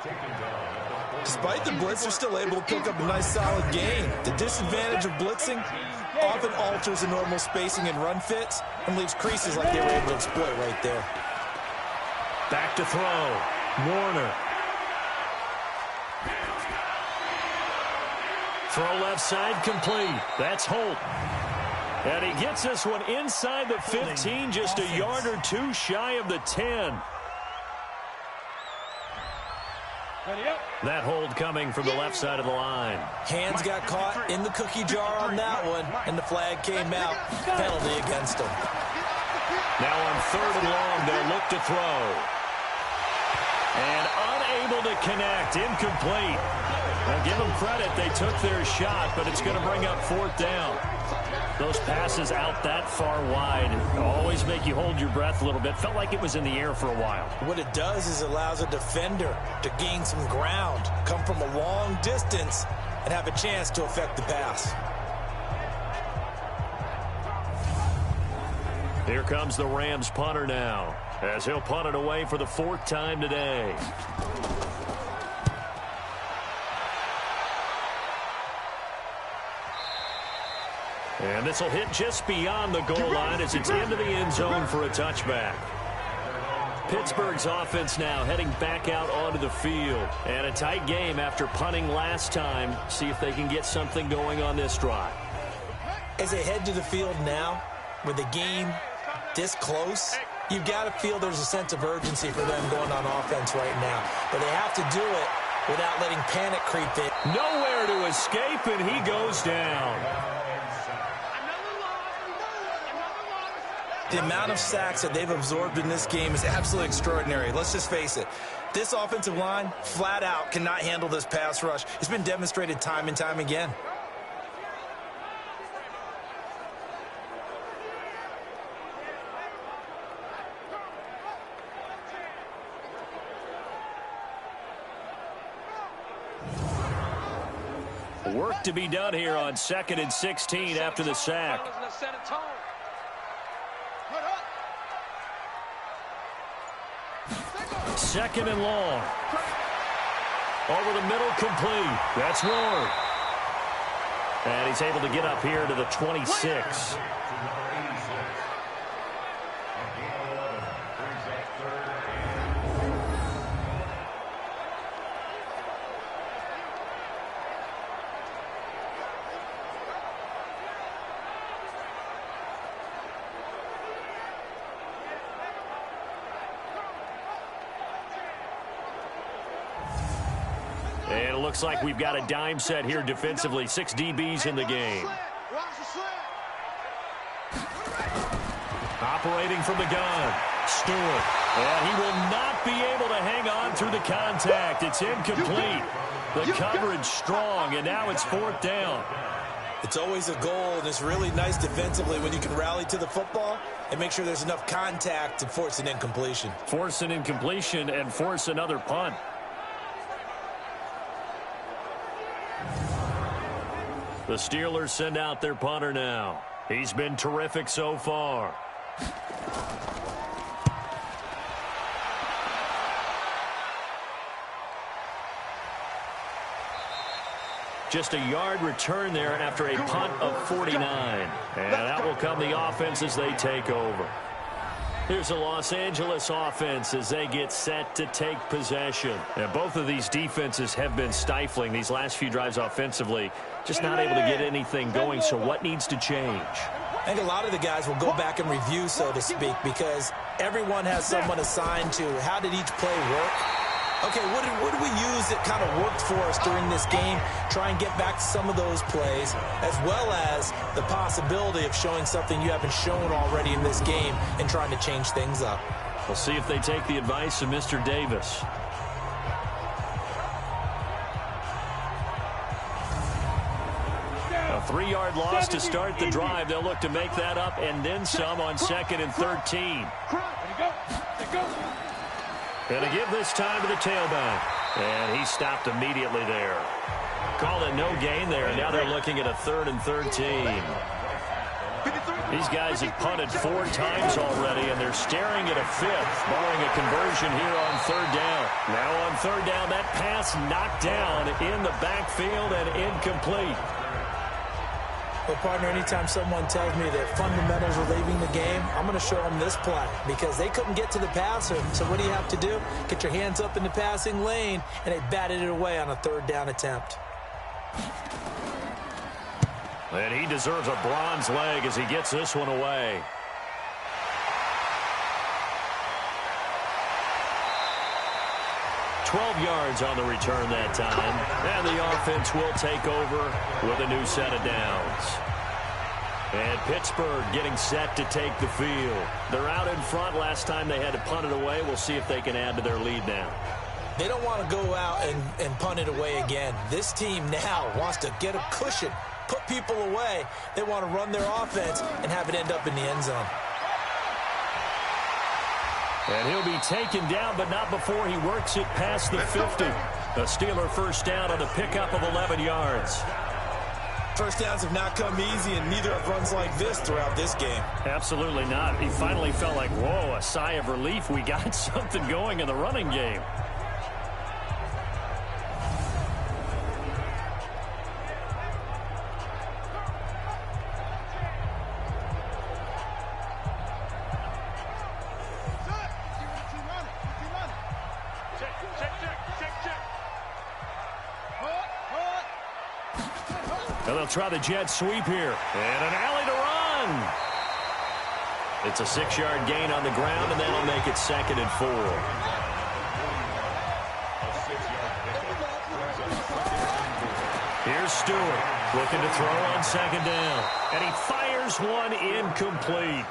Despite the blitz, they're still able to pick up a nice solid gain. The disadvantage of blitzing often alters the normal spacing and run fits and leaves creases like they were able to exploit right there. Back to throw. Warner. Throw left side complete. That's Holt. And he gets this one inside the 15, just a yard or 2 shy of the 10. That hold coming from the left side of the line. Hands got caught in the cookie jar on that one, and the flag came out. Penalty against him. Now on third and long, they'll look to throw. And unable to connect, incomplete. Now give them credit, they took their shot, but it's going to bring up fourth down. Those passes out that far wide always make you hold your breath a little bit. Felt like it was in the air for a while. What it does is it allows a defender to gain some ground, come from a long distance, and have a chance to affect the pass. Here comes the Rams punter now, as he'll punt it away for the 4th time today. And this will hit just beyond the goal line as it's into the end zone for a touchback. Pittsburgh's offense now heading back out onto the field. And a tight game after punting last time. See if they can get something going on this drive. As they head to the field now, with the game this close, you've got to feel there's a sense of urgency for them going on offense right now. But they have to do it without letting panic creep in. Nowhere to escape, and he goes down. The amount of sacks that they've absorbed in this game is absolutely extraordinary. Let's just face it. This offensive line, flat out, cannot handle this pass rush. It's been demonstrated time and time again. Work to be done here on 2nd and 16 after the sack. Second and long. Over the middle, complete. That's Ward. And he's able to get up here to the 26. And it looks like we've got a dime set here defensively. 6 DBs in the game. Operating from the gun. Stewart. And he will not be able to hang on through the contact. It's incomplete. The coverage strong, and now it's 4th down. It's always a goal, and it's really nice defensively when you can rally to the football and make sure there's enough contact to force an incompletion. Force an incompletion and force another punt. The Steelers send out their punter now. He's been terrific so far. Just a yard return there after a punt of 49. And that will come the offense as they take over. Here's the Los Angeles offense as they get set to take possession. And both of these defenses have been stifling these last few drives offensively. Just not able to get anything going, so what needs to change? I think a lot of the guys will go back and review, so to speak, because everyone has someone assigned to how did each play work. Okay, what did we use that kind of worked for us during this game? Try and get back to some of those plays, as well as the possibility of showing something you haven't shown already in this game and trying to change things up. We'll see if they take the advice of Mr. Davis. A 3-yard loss to start the drive. They'll look to make that up and then some on 2nd and 13. Going to give this time to the tailback. And he stopped immediately there. Called it no gain there. Now they're looking at a 3rd and 13. These guys have punted 4 times already, and they're staring at a 5th, barring a conversion here on 3rd down. Now on 3rd down, that pass knocked down in the backfield and incomplete. Well, partner, anytime someone tells me that fundamentals are leaving the game, I'm going to show them this play because they couldn't get to the passer. So what do you have to do? Get your hands up in the passing lane, and they batted it away on a 3rd down attempt. And he deserves a bronze leg as he gets this one away. $12 yards on the return that time. And the offense will take over with a new set of downs. And Pittsburgh getting set to take the field. They're out in front. Last time they had to punt it away. We'll see if they can add to their lead now. They don't want to go out and punt it away again. This team now wants to get a cushion, put people away. They want to run their offense and have it end up in the end zone. And he'll be taken down, but not before he works it past the 50. A Steeler first down on a pickup of 11 yards. First downs have not come easy, and neither have runs like this throughout this game. Absolutely not. He finally felt like, whoa, a sigh of relief. We got something going in the running game. And they'll try the jet sweep here. And an alley to run. It's a 6-yard gain on the ground, and that'll make it 2nd and 4. Here's Stewart looking to throw on 2nd down. And he fires one incomplete.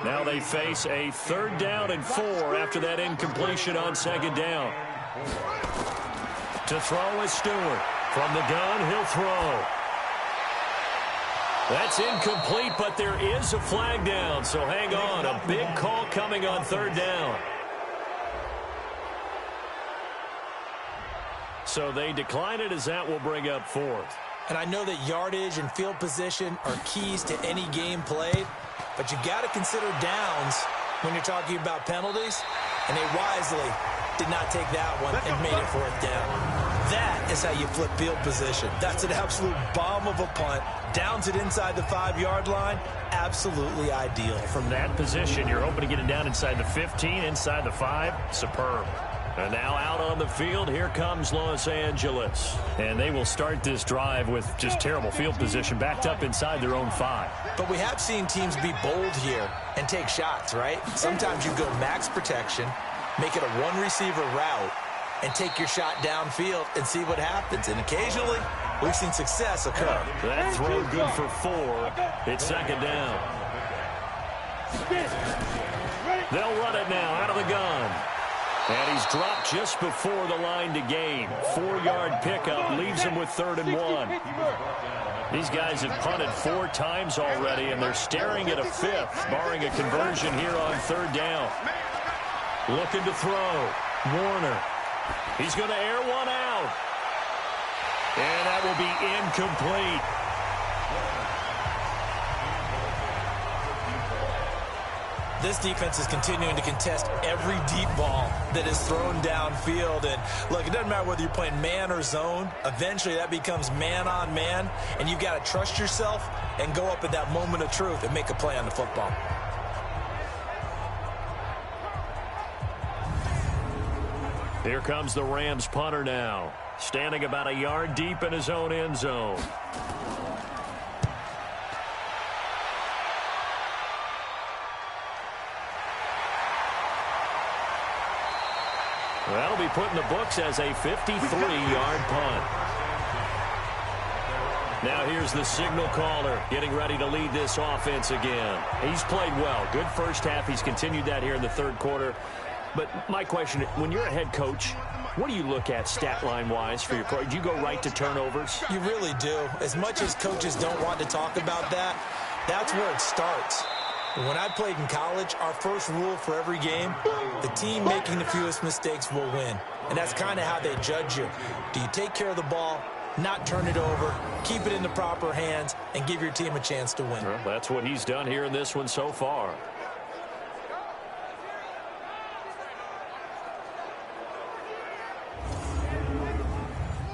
Now they face a 3rd down and 4 after that incompletion on 2nd down. To throw is Stewart. From the gun, he'll throw. That's incomplete, but there is a flag down, so hang on. A big call coming on 3rd down. So they decline it as that will bring up fourth. And I know that yardage and field position are keys to any game played, but you got to consider downs when you're talking about penalties, and they wisely did not take that one and made it fourth down. That is how you flip field position. That's an absolute bomb of a punt. Downs it inside the 5-yard line. Absolutely ideal. From that position, you're hoping to get it down inside the 15, inside the 5. Superb. And now out on the field, here comes Los Angeles. And they will start this drive with just terrible field position, backed up inside their own 5. But we have seen teams be bold here and take shots, right? Sometimes you go max protection, make it a one-receiver route, and take your shot downfield and see what happens. And occasionally, we've seen success occur. That throw good for 4. It's second down. They'll run it now out of the gun. And he's dropped just before the line to gain. 4-yard pickup leaves him with 3rd and 1. These guys have punted 4 times already, and they're staring at a 5th, barring a conversion here on 3rd down. Looking to throw. Warner. He's going to air one out. And that will be incomplete. This defense is continuing to contest every deep ball that is thrown downfield. And look, it doesn't matter whether you're playing man or zone. Eventually, that becomes man on man. And you've got to trust yourself and go up at that moment of truth and make a play on the football. Here comes the Rams punter now, standing about a yard deep in his own end zone. That'll be put in the books as a 53-yard punt. Now here's the signal caller getting ready to lead this offense again. He's played well. Good first half. He's continued that here in the 3rd quarter. But my question, when you're a head coach, what do you look at stat line-wise for your pro? Do you go right to turnovers? You really do. As much as coaches don't want to talk about that, that's where it starts. When I played in college, our first rule for every game, the team making the fewest mistakes will win. And that's kind of how they judge you. Do you take care of the ball, not turn it over, keep it in the proper hands, and give your team a chance to win? Well, that's what he's done here in this one so far.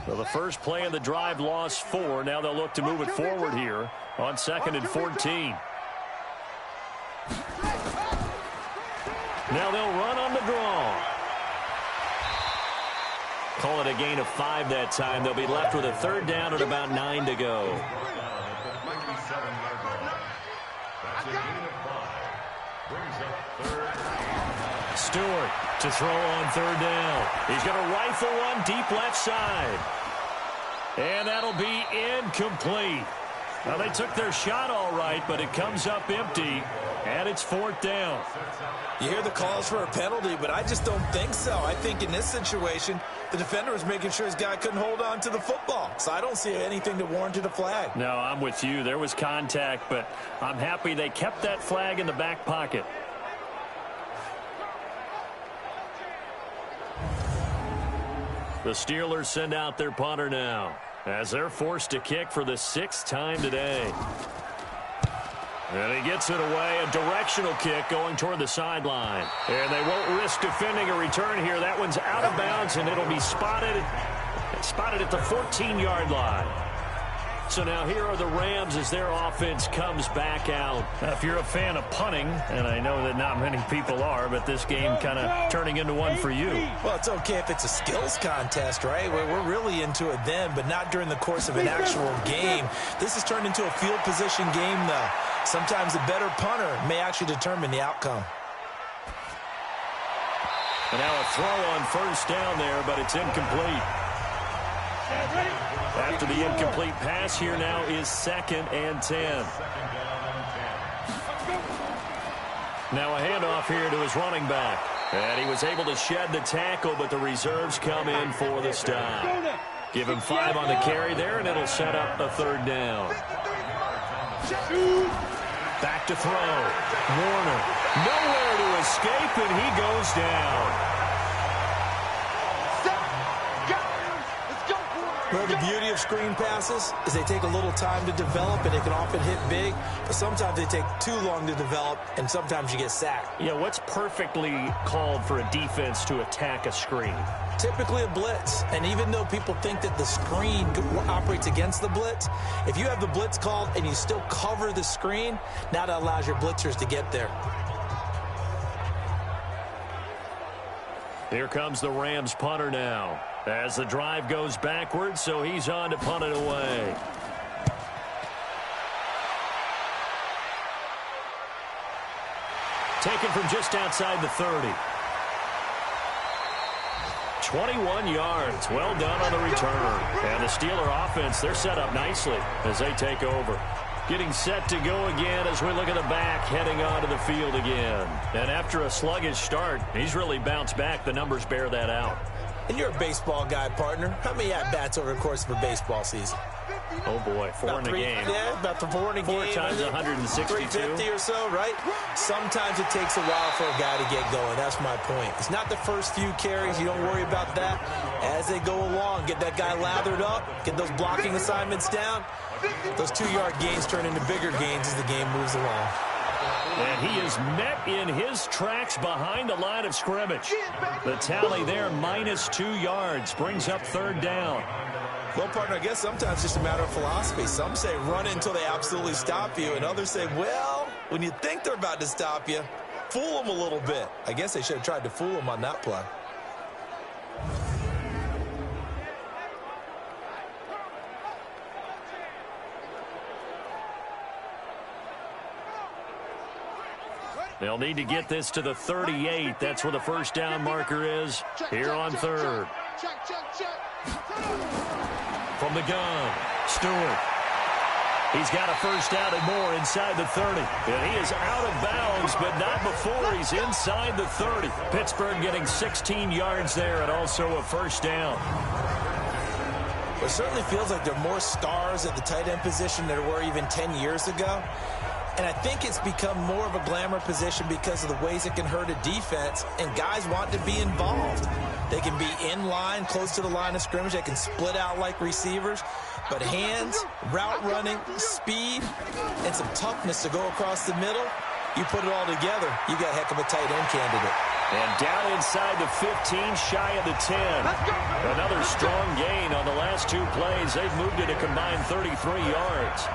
Well, the first play of the drive lost 4. Now they'll look to move it forward here on 2nd and 14. Now they'll run on the draw. Call it a gain of 5 that time. They'll be left with a 3rd down at about 9 to go. Stewart to throw on 3rd down. He's going to rifle one deep left side. And that'll be incomplete. Now, they took their shot all right, but it comes up empty, and it's 4th down. You hear the calls for a penalty, but I just don't think so. I think in this situation, the defender was making sure his guy couldn't hold on to the football. So I don't see anything that warranted a flag. No, I'm with you. There was contact, but I'm happy they kept that flag in the back pocket. The Steelers send out their punter now, as they're forced to kick for the 6th time today. And he gets it away, a directional kick going toward the sideline. And they won't risk defending a return here. That one's out of bounds, and it'll be spotted at the 14-yard line. So now here are the Rams as their offense comes back out. Now, if you're a fan of punting, and I know that not many people are, but this game kind of turning into one for you. Well, it's okay if it's a skills contest, right? We're really into it then, but not during the course of an actual game. This has turned into a field position game, though. Sometimes a better punter may actually determine the outcome. And now a throw on 1st down there, but it's incomplete. After the incomplete pass, here now is 2nd and 10. Now a handoff here to his running back. And he was able to shed the tackle, but the reserves come in for the stop. Give him 5 on the carry there, and it'll set up a 3rd down. Back to throw. Warner. Nowhere to escape, and he goes down. Well, the beauty of screen passes is they take a little time to develop, and they can often hit big, but sometimes they take too long to develop, and sometimes you get sacked. Yeah, what's perfectly called for a defense to attack a screen? Typically a blitz, and even though people think that the screen operates against the blitz, if you have the blitz called and you still cover the screen, now that allows your blitzers to get there. Here comes the Rams punter now. As the drive goes backwards, so he's on to punt it away. Taken from just outside the 30. 21 yards. Well done on the return. And the Steeler offense, they're set up nicely as they take over. Getting set to go again as we look at the back, heading onto the field again. And after a sluggish start, he's really bounced back. The numbers bear that out. And you're a baseball guy, partner. How many at-bats over the course of a baseball season? Oh, boy, four in a game. Yeah, about 4 in a game. 4 times 162. 350 or so, right? Sometimes it takes a while for a guy to get going. That's my point. It's not the first few carries. You don't worry about that. As they go along, get that guy lathered up, get those blocking assignments down. Those 2-yard gains turn into bigger gains as the game moves along. And he is met in his tracks behind the line of scrimmage. The tally there, -2 yards, brings up 3rd down. Well, partner, I guess sometimes it's just a matter of philosophy. Some say run until they absolutely stop you, and others say, well, when you think they're about to stop you, fool them a little bit. I guess they should have tried to fool them on that play. They'll need to get this to the 38. That's where the first down marker is here on 3rd. From the gun, Stewart. He's got a first down and more inside the 30. And he is out of bounds, but not before he's inside the 30. Pittsburgh getting 16 yards there and also a first down. It certainly feels like there are more stars at the tight end position than there were even 10 years ago. And I think it's become more of a glamour position because of the ways it can hurt a defense, and guys want to be involved. They can be in line, close to the line of scrimmage. They can split out like receivers. But hands, route running, speed, and some toughness to go across the middle, you put it all together, you got a heck of a tight end candidate. And down inside the 15, shy of the 10. Another strong gain on the last 2 plays. They've moved it a combined 33 yards.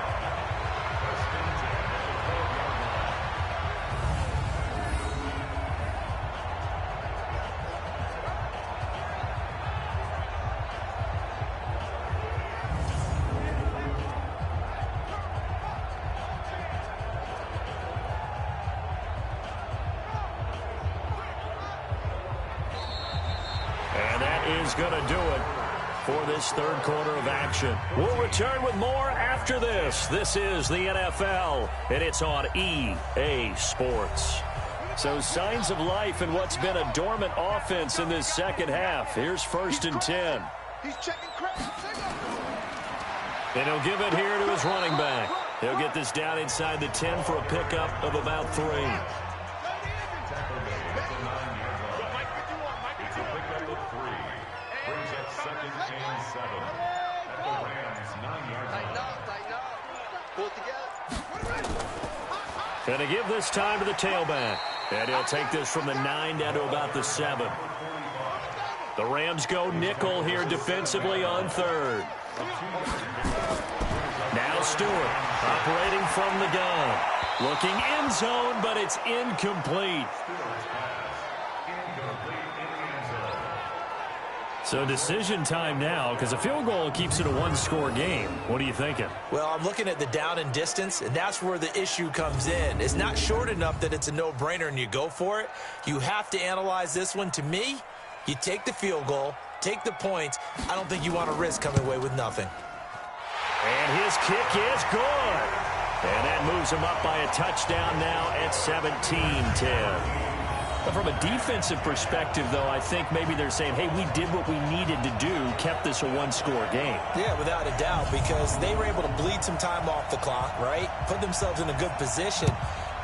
Going to do it for this 3rd quarter of action. We'll return with more after this. This is the NFL, and it's on EA Sports. So signs of life in what's been a dormant offense in this second half. Here's 1st and 10. And he'll give it here to his running back. He'll get this down inside the 10 for a pickup of about 3. Going to give this time to the tailback. And he'll take this from the 9 down to about the 7. The Rams go nickel here defensively on 3rd. Now Stewart operating from the gun. Looking end zone, but it's incomplete. So decision time now, because a field goal keeps it a 1-score game. What are you thinking? Well, I'm looking at the down and distance, and that's where the issue comes in. It's not short enough that it's a no-brainer and you go for it. You have to analyze this one. To me, you take the field goal, take the points. I don't think you want to risk coming away with nothing. And his kick is good. And that moves him up by a touchdown now at 17-10. From a defensive perspective, though, I think maybe they're saying, hey, we did what we needed to do, kept this a 1-score game. Yeah, without a doubt, because they were able to bleed some time off the clock, right? Put themselves in a good position,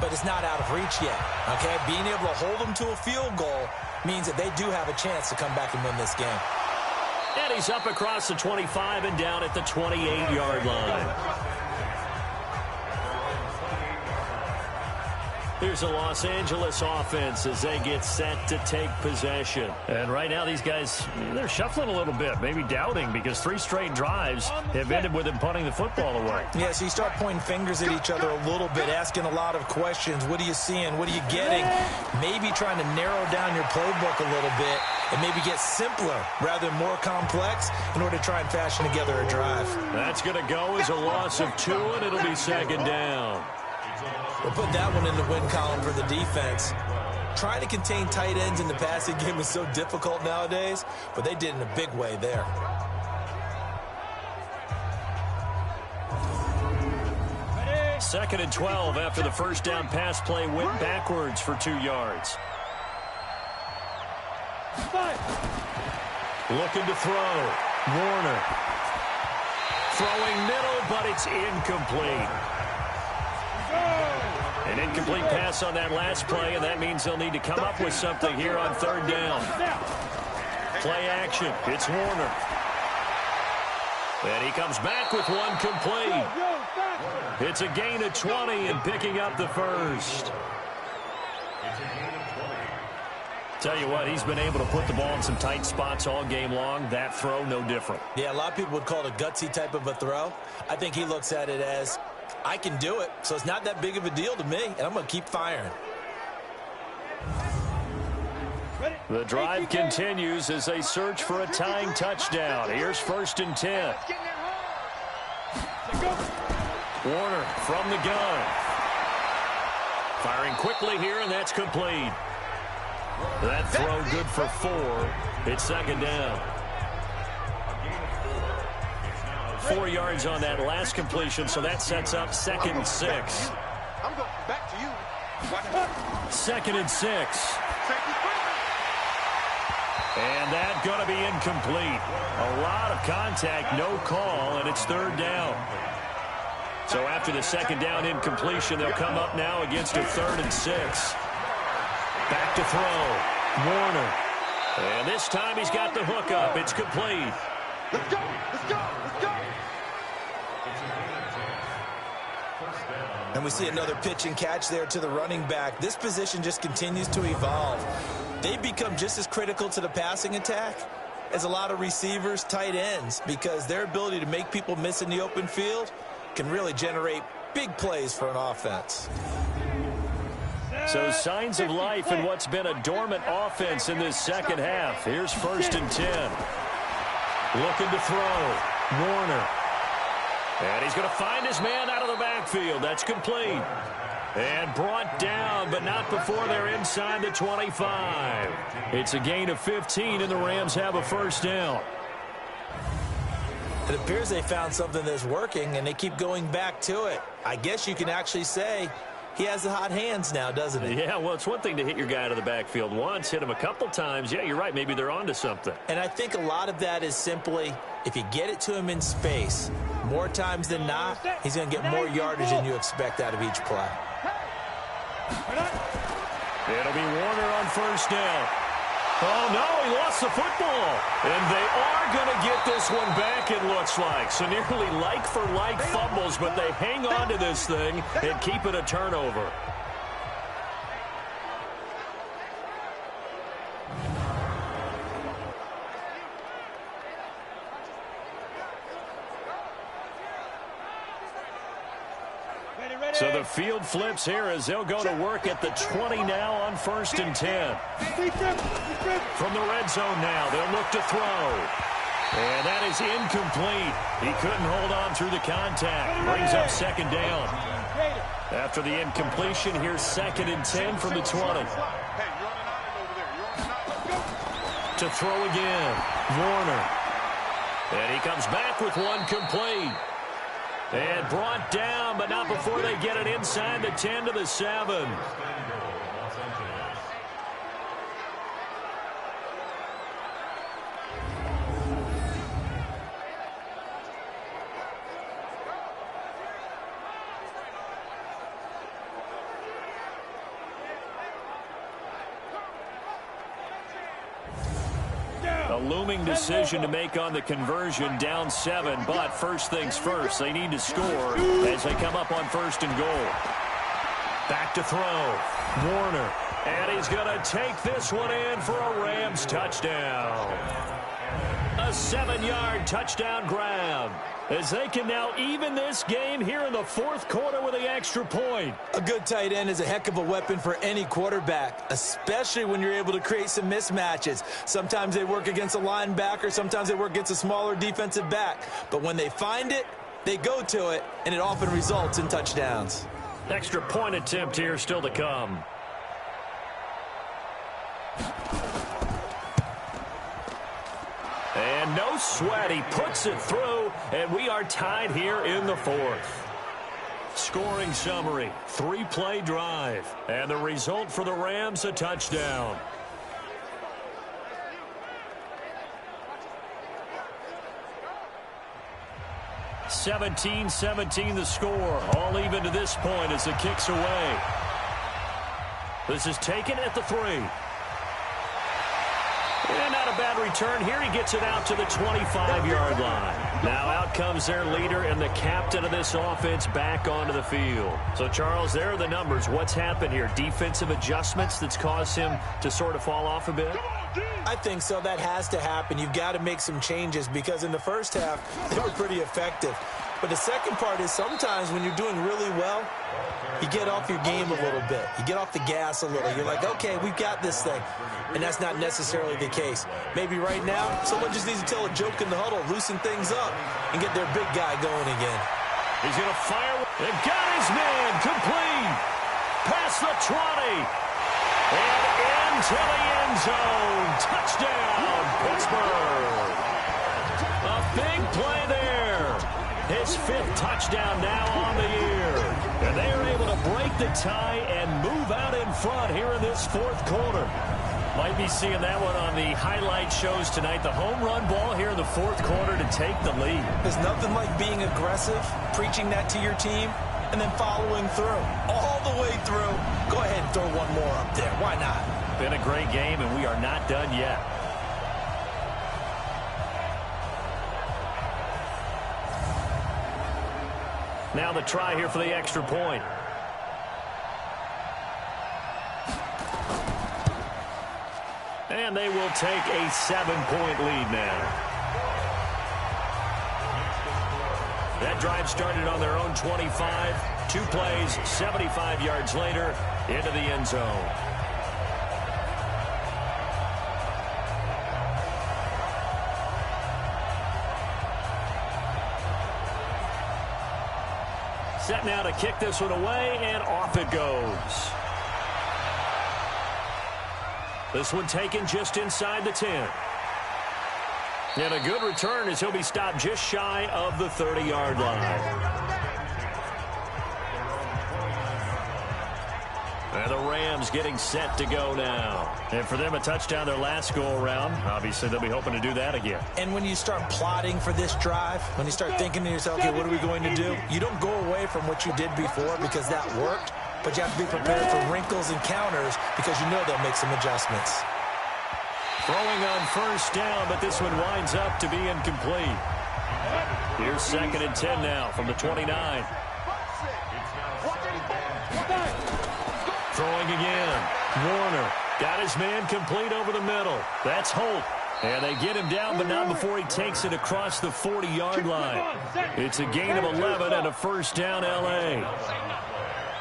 but it's not out of reach yet, okay? Being able to hold them to a field goal means that they do have a chance to come back and win this game. And he's up across the 25 and down at the 28-yard line. Here's the Los Angeles offense as they get set to take possession. And right now these guys, they're shuffling a little bit, maybe doubting, because 3 straight drives have ended with them punting the football away. Yeah, so you start pointing fingers at each other a little bit, asking a lot of questions. What are you seeing? What are you getting? Maybe trying to narrow down your playbook a little bit and maybe get simpler rather than more complex in order to try and fashion together a drive. That's going to go as a loss of 2, and it'll be 2nd down. We'll put that one in the win column for the defense. Trying to contain tight ends in the passing game is so difficult nowadays, but they did in a big way there. Ready? 2nd and 12 after the first down pass play went backwards for 2 yards. Five. Looking to throw. Warner. Throwing middle, but it's incomplete. An incomplete pass on that last play, and that means they'll need to come up with something here on 3rd down. Play action. It's Warner. And he comes back with one complete. It's a gain of 20 and picking up the first. Tell you what, he's been able to put the ball in some tight spots all game long. That throw, no different. Yeah, a lot of people would call it a gutsy type of a throw. I think he looks at it as, I can do it, so it's not that big of a deal to me, and I'm going to keep firing. The drive continues as they search for a tying touchdown. Here's 1st and 10. Warner from the gun. Firing quickly here, and that's complete. That throw good for 4. It's 2nd down. 4 yards on that last completion, so that sets up 2nd and 6. I'm going back to you. 2nd and 6. And that's going to be incomplete. A lot of contact, no call, and it's 3rd down. So after the 2nd down incompletion, they'll come up now against a 3rd and 6. Back to throw. Warner. And this time he's got the hook up. It's complete. Let's go. Let's go. Let's go. And we see another pitch and catch there to the running back. This position just continues to evolve. They become just as critical to the passing attack as a lot of receivers, tight ends, because their ability to make people miss in the open field can really generate big plays for an offense. So signs of life in what's been a dormant offense in this 2nd half. Here's 1st and 10. Looking to throw. Warner. And he's going to find his man out of the backfield. That's complete. And brought down, but not before they're inside the 25. It's a gain of 15, and the Rams have a 1st down. It appears they found something that's working, and they keep going back to it. I guess you can actually say he has the hot hands now, doesn't he? Yeah, well, it's one thing to hit your guy out of the backfield once, hit him a couple times. Yeah, you're right. Maybe they're onto something. And I think a lot of that is simply, if you get it to him in space, more times than not, he's going to get more yardage than you expect out of each play. It'll be Warner on 1st down. Oh, no, he lost the football. And they are going to get this one back, it looks like. So nearly like-for-like fumbles, but they hang on to this thing and keep it a turnover. So the field flips here as they'll go to work at the 20 now on 1st and 10. From the red zone now, they'll look to throw. And that is incomplete. He couldn't hold on through the contact. Brings up 2nd down. After the incompletion, here's 2nd and 10 from the 20. To throw again, Warner. And he comes back with one complete. And brought down, but not before they get it inside the 10 to the 7. looming decision to make on the conversion, down 7. But first things first, they need to score as they come up on 1st and goal. Back to throw. Warner. And he's going to take this one in for a Rams touchdown. A 7-yard touchdown grab, as they can now even this game here in the 4th quarter with the extra point. A good tight end is a heck of a weapon for any quarterback, especially when you're able to create some mismatches. Sometimes they work against a linebacker, sometimes they work against a smaller defensive back. But when they find it, they go to it, and it often results in touchdowns. Extra point attempt here still to come. And no sweat, he puts it through, and we are tied here in the 4th. Scoring summary, 3-play drive, and the result for the Rams, a touchdown. (17-17) the score, all even to this point as it kicks away. This is taken at the 3. And not a bad return here. He gets it out to the 25-yard line. Now out comes their leader and the captain of this offense back onto the field. So, Charles, there are the numbers. What's happened here? Defensive adjustments that's caused him to sort of fall off a bit? I think so. That has to happen. You've got to make some changes because in the first half, they were pretty effective. But the second part is sometimes when you're doing really well, you get off your game a little bit. You get off the gas a little. You're like, okay, we've got this thing. And that's not necessarily the case. Maybe right now, someone just needs to tell a joke in the huddle, loosen things up, and get their big guy going again. He's going to fire. And got his man complete. Past the 20. And into the end zone. Touchdown, Pittsburgh. A big play there. His 5th touchdown now on the year. And they are able to break the tie and move out in front here in this 4th quarter. Might be seeing that one on the highlight shows tonight. The home run ball here in the 4th quarter to take the lead. There's nothing like being aggressive, preaching that to your team, and then following through. All the way through. Go ahead and throw one more up there. Why not? Been a great game, and we are not done yet. Now the try here for the extra point. And they will take a 7-point lead now. That drive started on their own 25. 2 plays, 75 yards later, into the end zone. Set now to kick this one away, and off it goes. This one taken just inside the 10. And a good return as he'll be stopped just shy of the 30-yard line. And the Rams getting set to go now. And for them, a touchdown their last go-around. Obviously, they'll be hoping to do that again. And when you start plotting for this drive, when you start thinking to yourself, okay, what are we going to do? You don't go away from what you did before because that worked. But you have to be prepared for wrinkles and counters because you know they'll make some adjustments. Throwing on 1st down, but this one winds up to be incomplete. Here's 2nd and 10 now from the 29. Throwing again. Warner got his man complete over the middle. That's Holt. And they get him down, but not before he takes it across the 40-yard line. It's a gain of 11 and a 1st down L.A.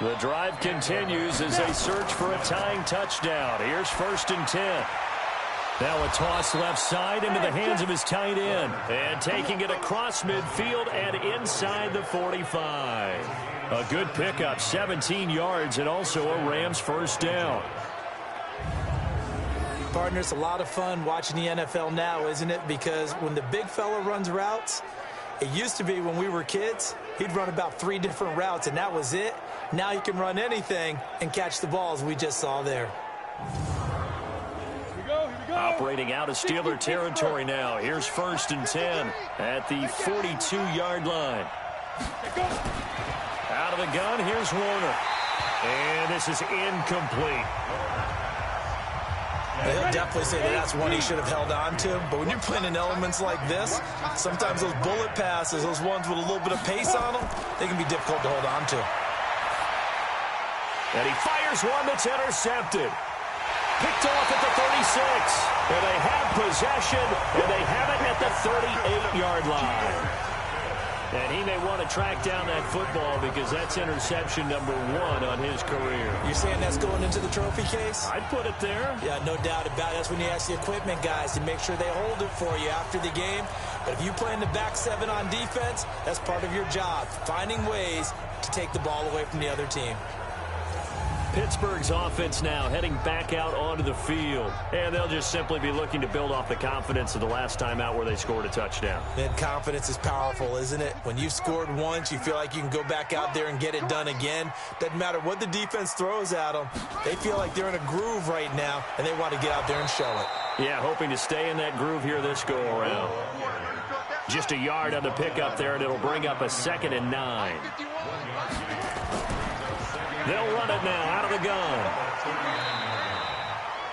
The drive continues as they search for a tying touchdown. Here's 1st and 10. Now a toss left side into the hands of his tight end. And taking it across midfield and inside the 45. A good pickup, 17 yards, and also a Rams 1st down. Partner, it's a lot of fun watching the NFL now, isn't it? Because when the big fella runs routes, it used to be when we were kids, he'd run about 3 different routes, and that was it. Now you can run anything and catch the balls we just saw there. Here we go. Operating out of Steeler territory now. Here's 1st and 10 at the 42-yard line. Out of the gun, here's Warner. And this is incomplete. He'll definitely say that that's one he should have held on to. But when you're playing in elements like this, sometimes those bullet passes, those ones with a little bit of pace on them, they can be difficult to hold on to. And he fires one that's intercepted. Picked off at the 36. And they have possession, and they have it at the 38-yard line. And he may want to track down that football because that's interception number 1 on his career. You're saying that's going into the trophy case? I'd put it there. Yeah, no doubt about it. That's when you ask the equipment guys to make sure they hold it for you after the game. But if you play in the back 7 on defense, that's part of your job, finding ways to take the ball away from the other team. Pittsburgh's offense now heading back out onto the field. And they'll just simply be looking to build off the confidence of the last time out where they scored a touchdown. And confidence is powerful, isn't it? When you've scored once, you feel like you can go back out there and get it done again. Doesn't matter what the defense throws at them. They feel like they're in a groove right now, and they want to get out there and show it. Yeah, hoping to stay in that groove here this go-around. Just a yard on the pickup there, and it'll bring up a 2nd and 9. They'll run it now out of the gun.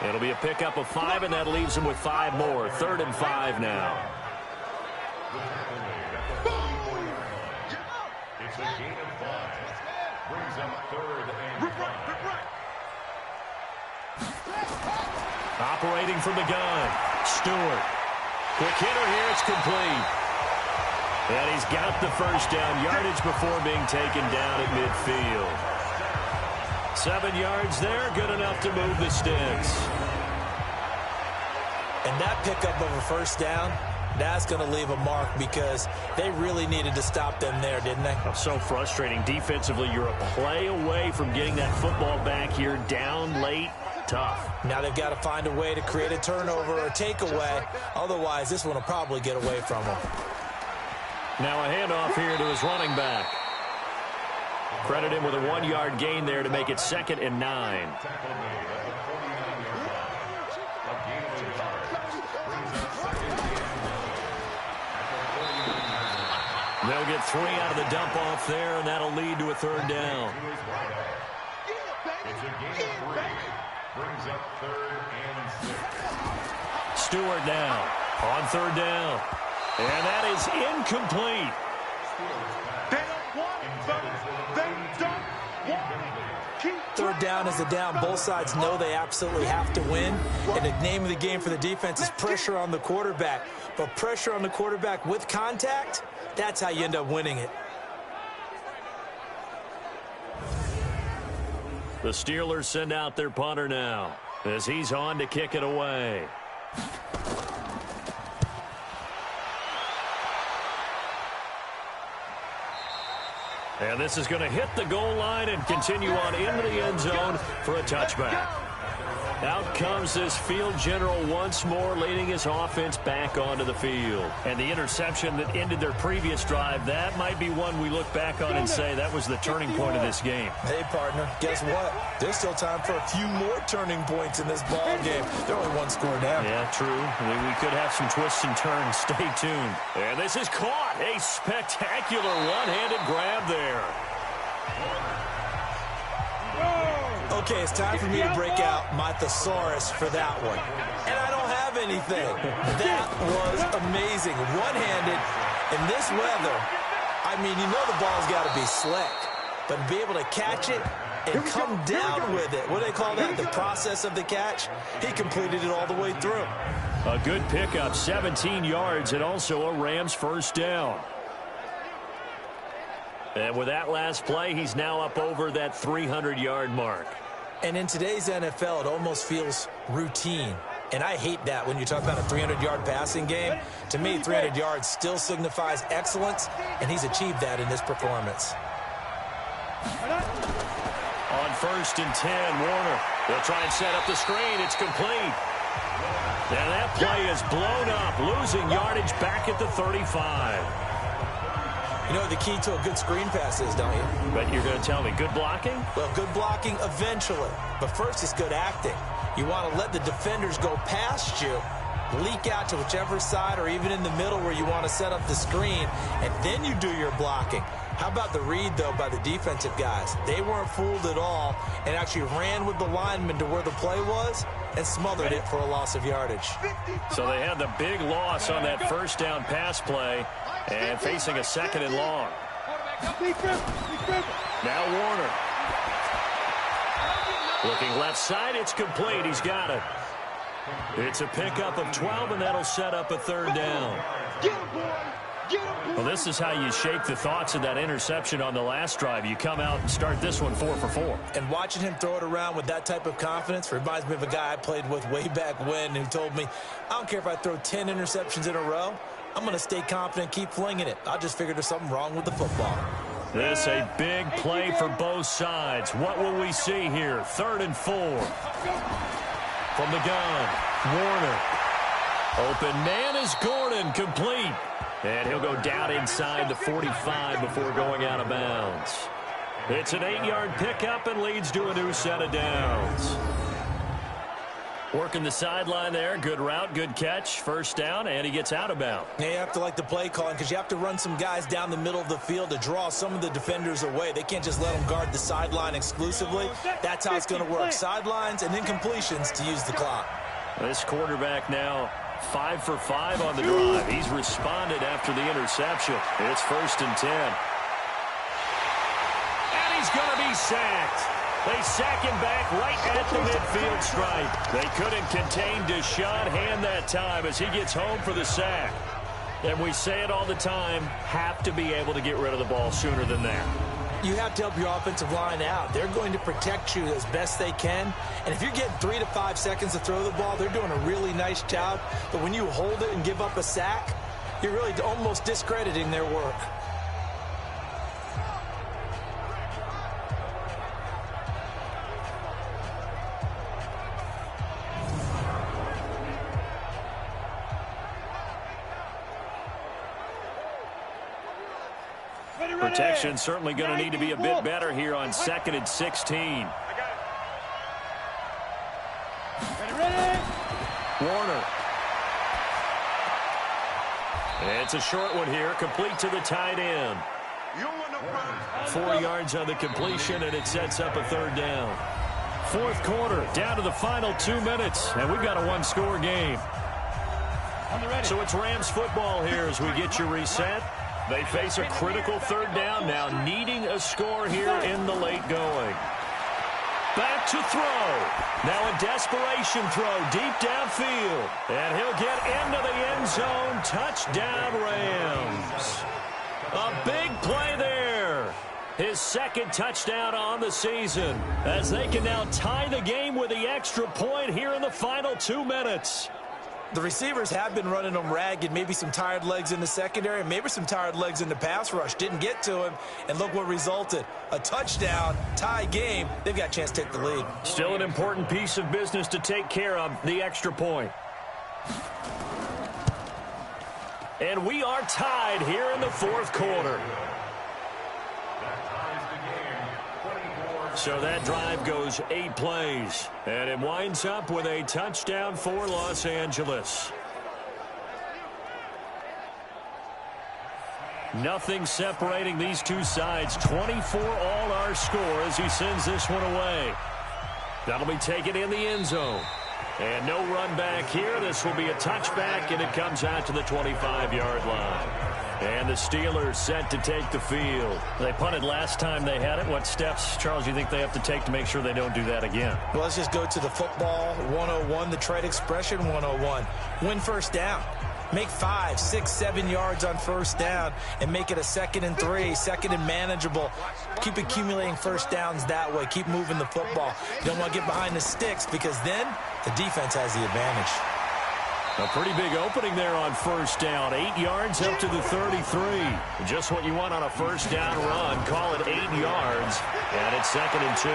It'll be a pickup of 5, and that leaves them with 5 more. 3rd and 5 now. It's a gain of 5. Brings up 3rd and 5. Operating from the gun. Stewart. Quick hitter here. It's complete. And he's got the first down yardage before being taken down at midfield. 7 yards there, good enough to move the sticks. And that pickup of a first down, that's going to leave a mark because they really needed to stop them there, didn't they? So frustrating. Defensively, you're a play away from getting that football back here down late. Tough. Now they've got to find a way to create a turnover or takeaway. Otherwise, this one will probably get away from them. Now a handoff here to his running back. Credit him with a 1-yard gain there to make it 2nd and 9. They'll get 3 out of the dump off there, and that'll lead to a 3rd down. It's a gain of 3. Brings up 3rd and 6. Stewart now on 3rd down. And that is incomplete. Third down is a down. Both sides know they absolutely have to win. And the name of the game for the defense is pressure on the quarterback. But pressure on the quarterback with contact, that's how you end up winning it. The Steelers send out their punter now as he's on to kick it away. And this is going to hit the goal line and continue on into the end zone for a touchback. Out comes this field general once more, leading his offense back onto the field. And the interception that ended their previous drive, that might be one we look back on and say that was the turning point of this game. Hey, partner, guess what? There's still time for a few more turning points in this ball game. They're only 1 score down. Yeah, true. We could have some twists and turns. Stay tuned. And this is caught. A spectacular one-handed grab there. Okay, it's time for me to break out my thesaurus for that one. And I don't have anything. That was amazing. One-handed in this weather. I mean, you know the ball's got to be slick. But to be able to catch it and come down with it, what do they call that? The process of the catch? He completed it all the way through. A good pickup, 17 yards, and also a Rams first down. And with that last play, he's now up over that 300-yard mark. And in today's NFL, it almost feels routine. And I hate that when you talk about a 300-yard passing game. To me, 300 yards still signifies excellence, and he's achieved that in this performance. On 1st and 10, Warner. They'll try and set up the screen. It's complete. And that play is blown up, losing yardage back at the 35. You know what the key to a good screen pass is, don't you? But you're going to tell me, good blocking? Well, good blocking eventually. But first, it's good acting. You want to let the defenders go past you, leak out to whichever side or even in the middle where you want to set up the screen, and then you do your blocking. How about the read, though, by the defensive guys? They weren't fooled at all and actually ran with the lineman to where the play was and smothered it for a loss of yardage. So they had the big loss on that first down pass play and facing a second and long. Now Warner. Looking left side, it's complete. He's got it. It's a pickup of 12, and that'll set up a third down. Well, this is how you shake the thoughts of that interception on the last drive. You come out and start this one 4 for 4. And watching him throw it around with that type of confidence reminds me of a guy I played with way back when who told me, I don't care if I throw 10 interceptions in a row, I'm going to stay confident, keep flinging it. I just figured there's something wrong with the football. This a big play for both sides. What will we see here? 3rd and 4. From the gun, Warner. Open man is Gordon, complete. And he'll go down inside the 45 before going out of bounds. It's an 8-yard pickup and leads to a new set of downs. Working the sideline there. Good route, good catch. First down, and he gets out of bounds. Yeah, you have to like the play calling because you have to run some guys down the middle of the field to draw some of the defenders away. They can't just let them guard the sideline exclusively. That's how it's going to work. Sidelines and then completions to use the clock. This quarterback now 5 for 5 on the drive. He's responded after the interception. It's 1st and 10. And he's going to be sacked. They sack him back right at the midfield stripe. They couldn't contain Deshaun Hand that time as he gets home for the sack. And we say it all the time, have to be able to get rid of the ball sooner than that. You have to help your offensive line out. They're going to protect you as best they can. And if you're getting 3 to 5 seconds to throw the ball, they're doing a really nice job. But when you hold it and give up a sack, you're really almost discrediting their work. Protection certainly going to need to be a bit better here on 2nd and 16. Warner. It's a short one here, complete to the tight end. 4 yards on the completion, and it sets up a 3rd down. 4th quarter, down to the final 2 minutes, and we've got a 1-score game. So it's Rams football here as we get you reset. They face a critical 3rd down now, needing a score here in the late going. Back to throw. Now a desperation throw deep downfield. And he'll get into the end zone. Touchdown, Rams. A big play there. His 2nd touchdown on the season as they can now tie the game with the extra point here in the final 2 minutes. The receivers have been running them ragged, maybe some tired legs in the secondary, maybe some tired legs in the pass rush. Didn't get to him, and look what resulted. A touchdown, tie game. They've got a chance to take the lead. Still an important piece of business to take care of, the extra point. And we are tied here in the 4th quarter. So that drive goes 8 plays, and it winds up with a touchdown for Los Angeles. Nothing separating these two sides. 24 all our score as he sends this one away. That'll be taken in the end zone. And no run back here. This will be a touchback, and it comes out to the 25-yard line. And the Steelers set to take the field. They punted last time they had it. What steps, Charles, you think they have to take to make sure they don't do that again? Well, let's just go to the football 101, the trade expression 101. Win first down. Make 5, 6, 7 yards on first down and make it a 2nd and 3, 2nd and manageable. Keep accumulating first downs that way. Keep moving the football. You don't want to get behind the sticks because then the defense has the advantage. A pretty big opening there on first down. 8 yards up to the 33. Just what you want on a first down run. Call it 8 yards. And it's 2nd and 2.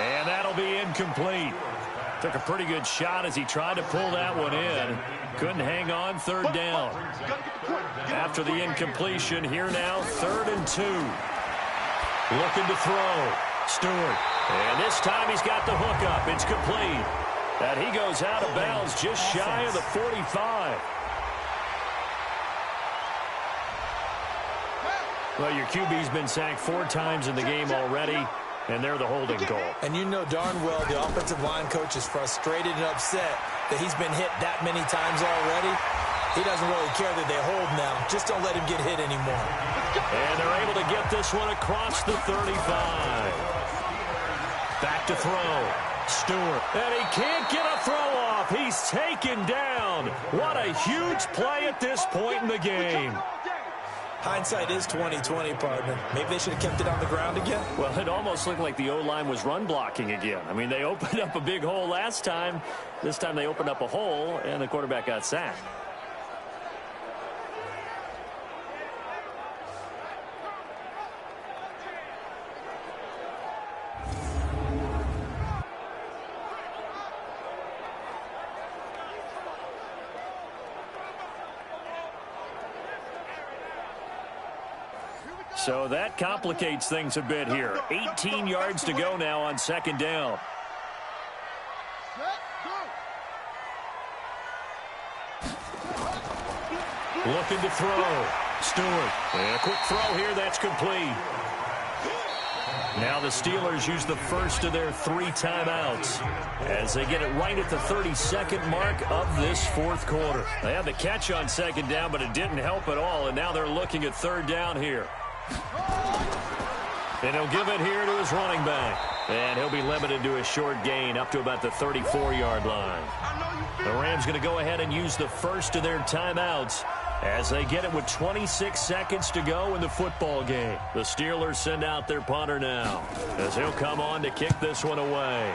And that'll be incomplete. Took a pretty good shot as he tried to pull that one in. Couldn't hang on. 3rd down. After the incompletion, here now, 3rd and 2. Looking to throw. Stewart. And this time he's got the hook up. It's complete. And he goes out of bounds just shy of the 45. Well, your QB's been sacked 4 times in the game already, and they're the holding call. And you know darn well the offensive line coach is frustrated and upset that he's been hit that many times already. He doesn't really care that they hold now. Just don't let him get hit anymore. And they're able to get this one across the 35. Back to throw. Stewart. And he can't get a throw off. He's taken down. What a huge play at this point in the game. Hindsight is 20/20, partner. Maybe they should have kept it on the ground again. Well, it almost looked like the O-line was run blocking again. I mean, they opened up a big hole last time. This time they opened up a hole, and the quarterback got sacked. So that complicates things a bit here. 18 yards to go now on second down. Looking to throw. Stewart. And a quick throw here. That's complete. Now the Steelers use the first of their 3 timeouts as they get it right at the 32nd mark of this fourth quarter. They had the catch on second down, but it didn't help at all, and now they're looking at third down here. And he'll give it here to his running back. And he'll be limited to a short gain up to about the 34-yard line. The Rams going to go ahead and use the first of their timeouts as they get it with 26 seconds to go in the football game. The Steelers send out their punter now as he'll come on to kick this one away.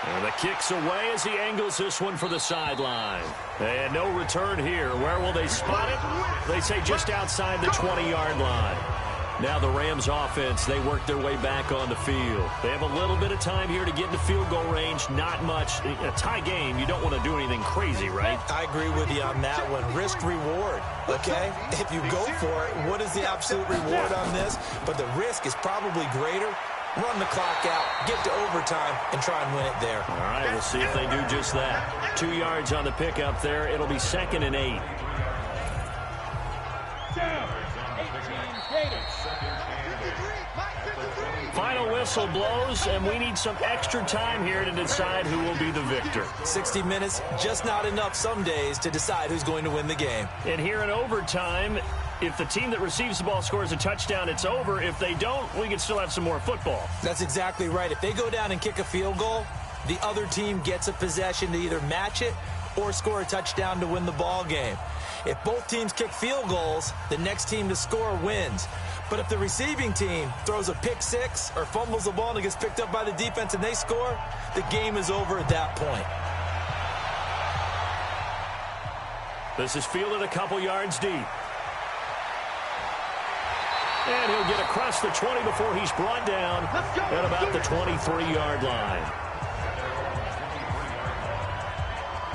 And the kick's away as he angles this one for the sideline. And no return here. Where will they spot it? They say just outside the 20-yard line. Now the Rams offense, they work their way back on the field. They have a little bit of time here to get into field goal range. Not much. A tie game, you don't want to do anything crazy, right? I agree with you on that one. Risk reward, okay? If you go for it, what is the absolute reward on this? But the risk is probably greater. Run the clock out, get to overtime, and try and win it there. All right, we'll see if they do just that. 2 yards on the pickup there. It'll be 2nd and 8. Final whistle blows, and we need some extra time here to decide who will be the victor. 60 minutes, just not enough some days to decide who's going to win the game. And here in overtime, if the team that receives the ball scores a touchdown, it's over. If they don't, we can still have some more football. That's exactly right. If they go down and kick a field goal, the other team gets a possession to either match it or score a touchdown to win the ball game. If both teams kick field goals, the next team to score wins. But if the receiving team throws a pick six or fumbles the ball and it gets picked up by the defense and they score, the game is over at that point. This is fielded a couple yards deep. And he'll get across the 20 before he's brought down at about the 23-yard line.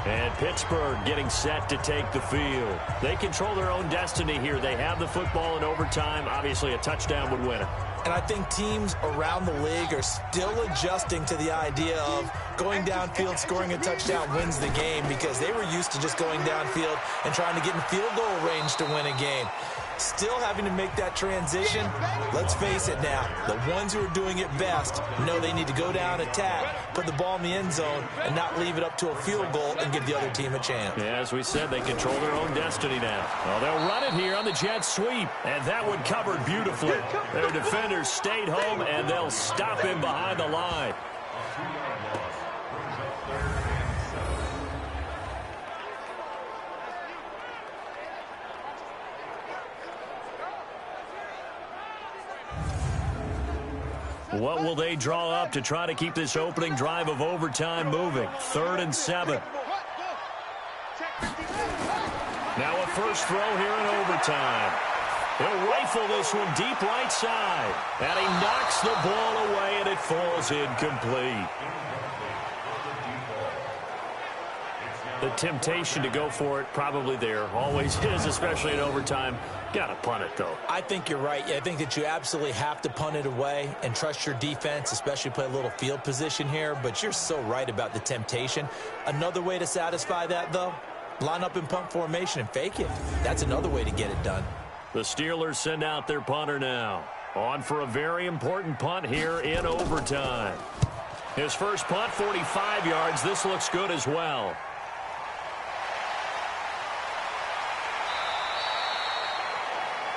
And Pittsburgh getting set to take the field. They control their own destiny here. They have the football in overtime. Obviously, a touchdown would win it. And I think teams around the league are still adjusting to the idea of going downfield, scoring a touchdown wins the game, because they were used to just going downfield and trying to get in field goal range to win a game. Still having to make that transition. Let's face it now, the ones who are doing it best know they need to go down, attack, put the ball in the end zone, and not leave it up to a field goal and give the other team a chance. Yeah, as we said, they control their own destiny now. Well, they'll run it here on the jet sweep, and that one covered beautifully. Their defenders stayed home, and they'll stop him behind the line. What will they draw up to try to keep this opening drive of overtime moving? 3rd and 7. Now a first throw here in overtime. He'll rifle this one deep right side. And he knocks the ball away, and it falls incomplete. The temptation to go for it probably there. Always is, especially in overtime. Got to punt it, though. I think you're right. I think that you absolutely have to punt it away and trust your defense, especially play a little field position here. But you're so right about the temptation. Another way to satisfy that, though, line up in punt formation and fake it. That's another way to get it done. The Steelers send out their punter now. On for a very important punt here in overtime. His first punt, 45 yards. This looks good as well.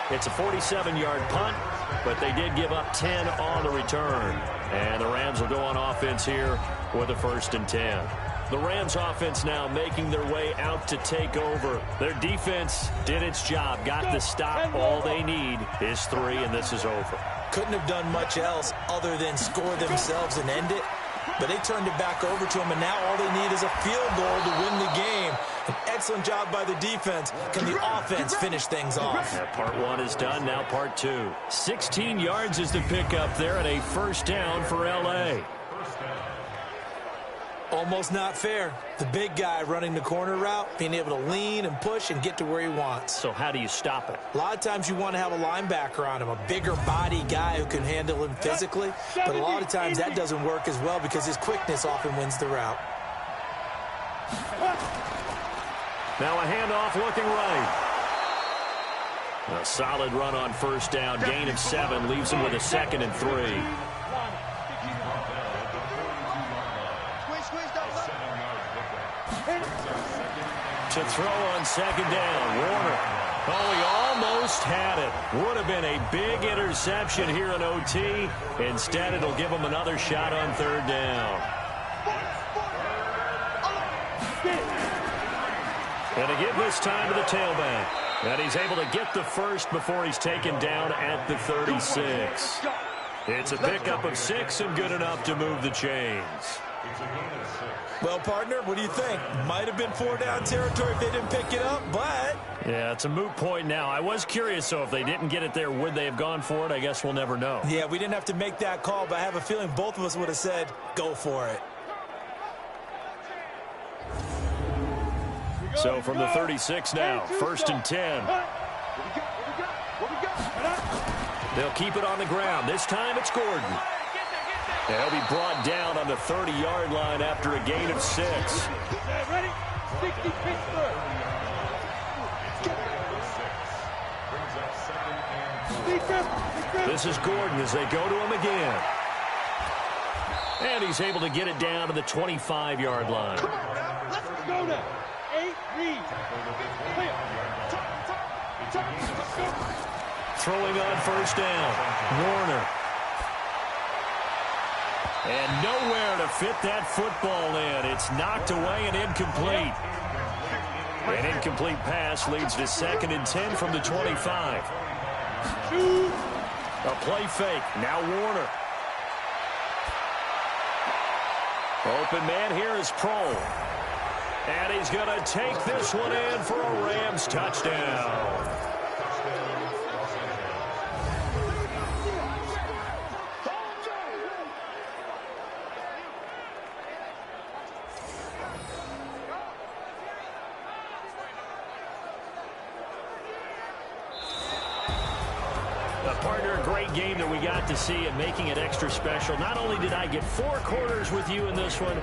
It's a 47-yard punt, but they did give up 10 on the return. And the Rams will go on offense here with a 1st and 10. The Rams offense now making their way out to take over. Their defense did its job, got the stop. All they need is 3, and this is over. Couldn't have done much else other than score themselves and end it. But they turned it back over to them, and now all they need is a field goal to win the game. An excellent job by the defense. Can the offense finish things off? Yeah, part 1 is done, now part 2. 16 yards is the pickup there, and a 1st down for L.A. Almost not fair. The big guy running the corner route, being able to lean and push and get to where he wants. So how do you stop it? A lot of times you want to have a linebacker on him, a bigger body guy who can handle him physically. But a lot of times that doesn't work as well because his quickness often wins the route. Now a handoff looking right. A solid run on 1st down. Gain of 7 leaves him with a 2nd and 3. To throw on 2nd down, Warner. Oh, he almost had it. Would have been a big interception here in OT. Instead, it'll give him another shot on 3rd down. And to give this time to the tailback. And he's able to get the 1st before he's taken down at the 36. It's a pickup of 6 and good enough to move the chains. Well, partner, what do you think? Might have been 4-down territory if they didn't pick it up, but... Yeah, it's a moot point now. I was curious, so if they didn't get it there, would they have gone for it? I guess we'll never know. Yeah, we didn't have to make that call, but I have a feeling both of us would have said, go for it. So from the 36 now, 1st and 10. They'll keep it on the ground. This time it's Gordon. And he'll be brought down on the 30-yard line after a gain of 6. Ready? 60 Pittsburgh. This is Gordon as they go to him again. And he's able to get it down to the 25-yard line. Come on now. Let's go now. 8 read. Throwing on 1st down. Warner. And nowhere to fit that football in. It's knocked away and incomplete. An incomplete pass leads to 2nd and 10 from the 25. A play fake. Now Warner. Open man here is Pro. And he's going to take this one in for a Rams touchdown. Partner, a great game that we got to see and making it extra special. Not only did I get 4 quarters with you in this one,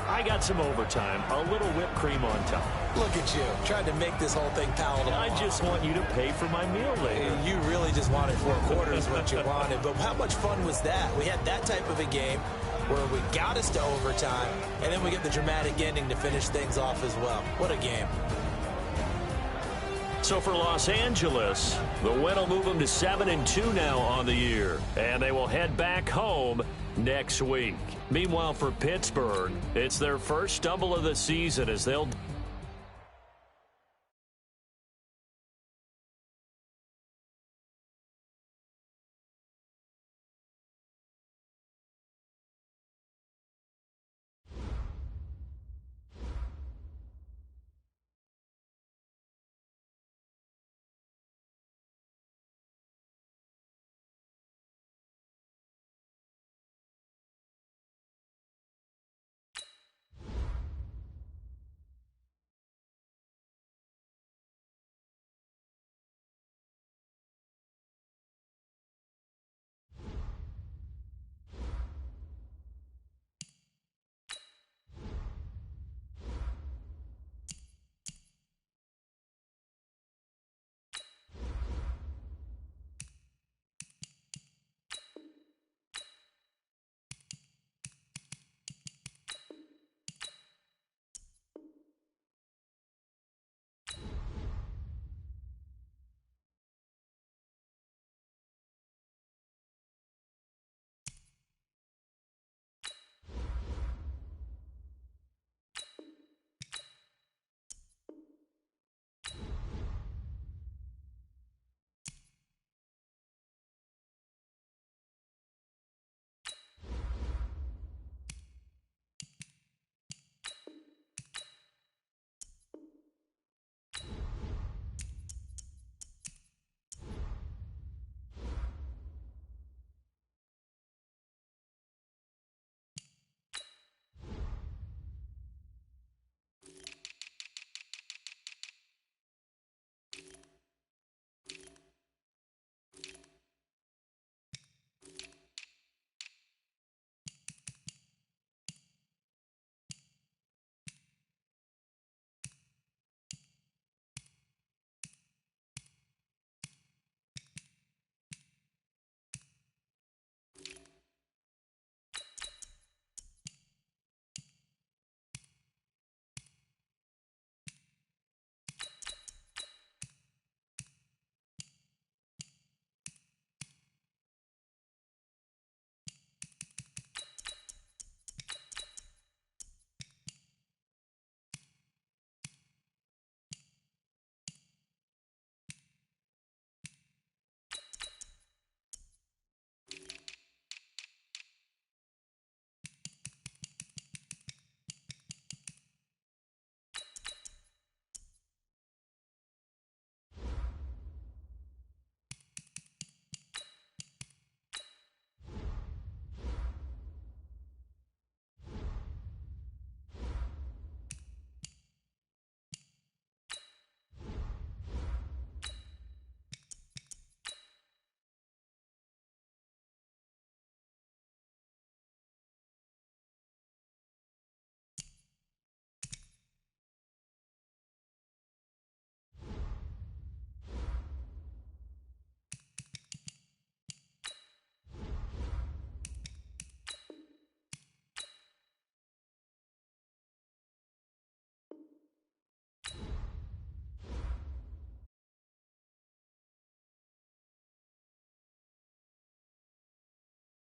I got some overtime, a little whipped cream on top. Look at you, trying to make this whole thing palatable. I just want you to pay for my meal later. You really just wanted 4 quarters what you wanted, but how much fun was that? We had that type of a game where we got us to overtime, and then we get the dramatic ending to finish things off as well. What a game. So for Los Angeles, the win will move them to 7-2 now on the year. And they will head back home next week. Meanwhile, for Pittsburgh, it's their first stumble of the season as they'll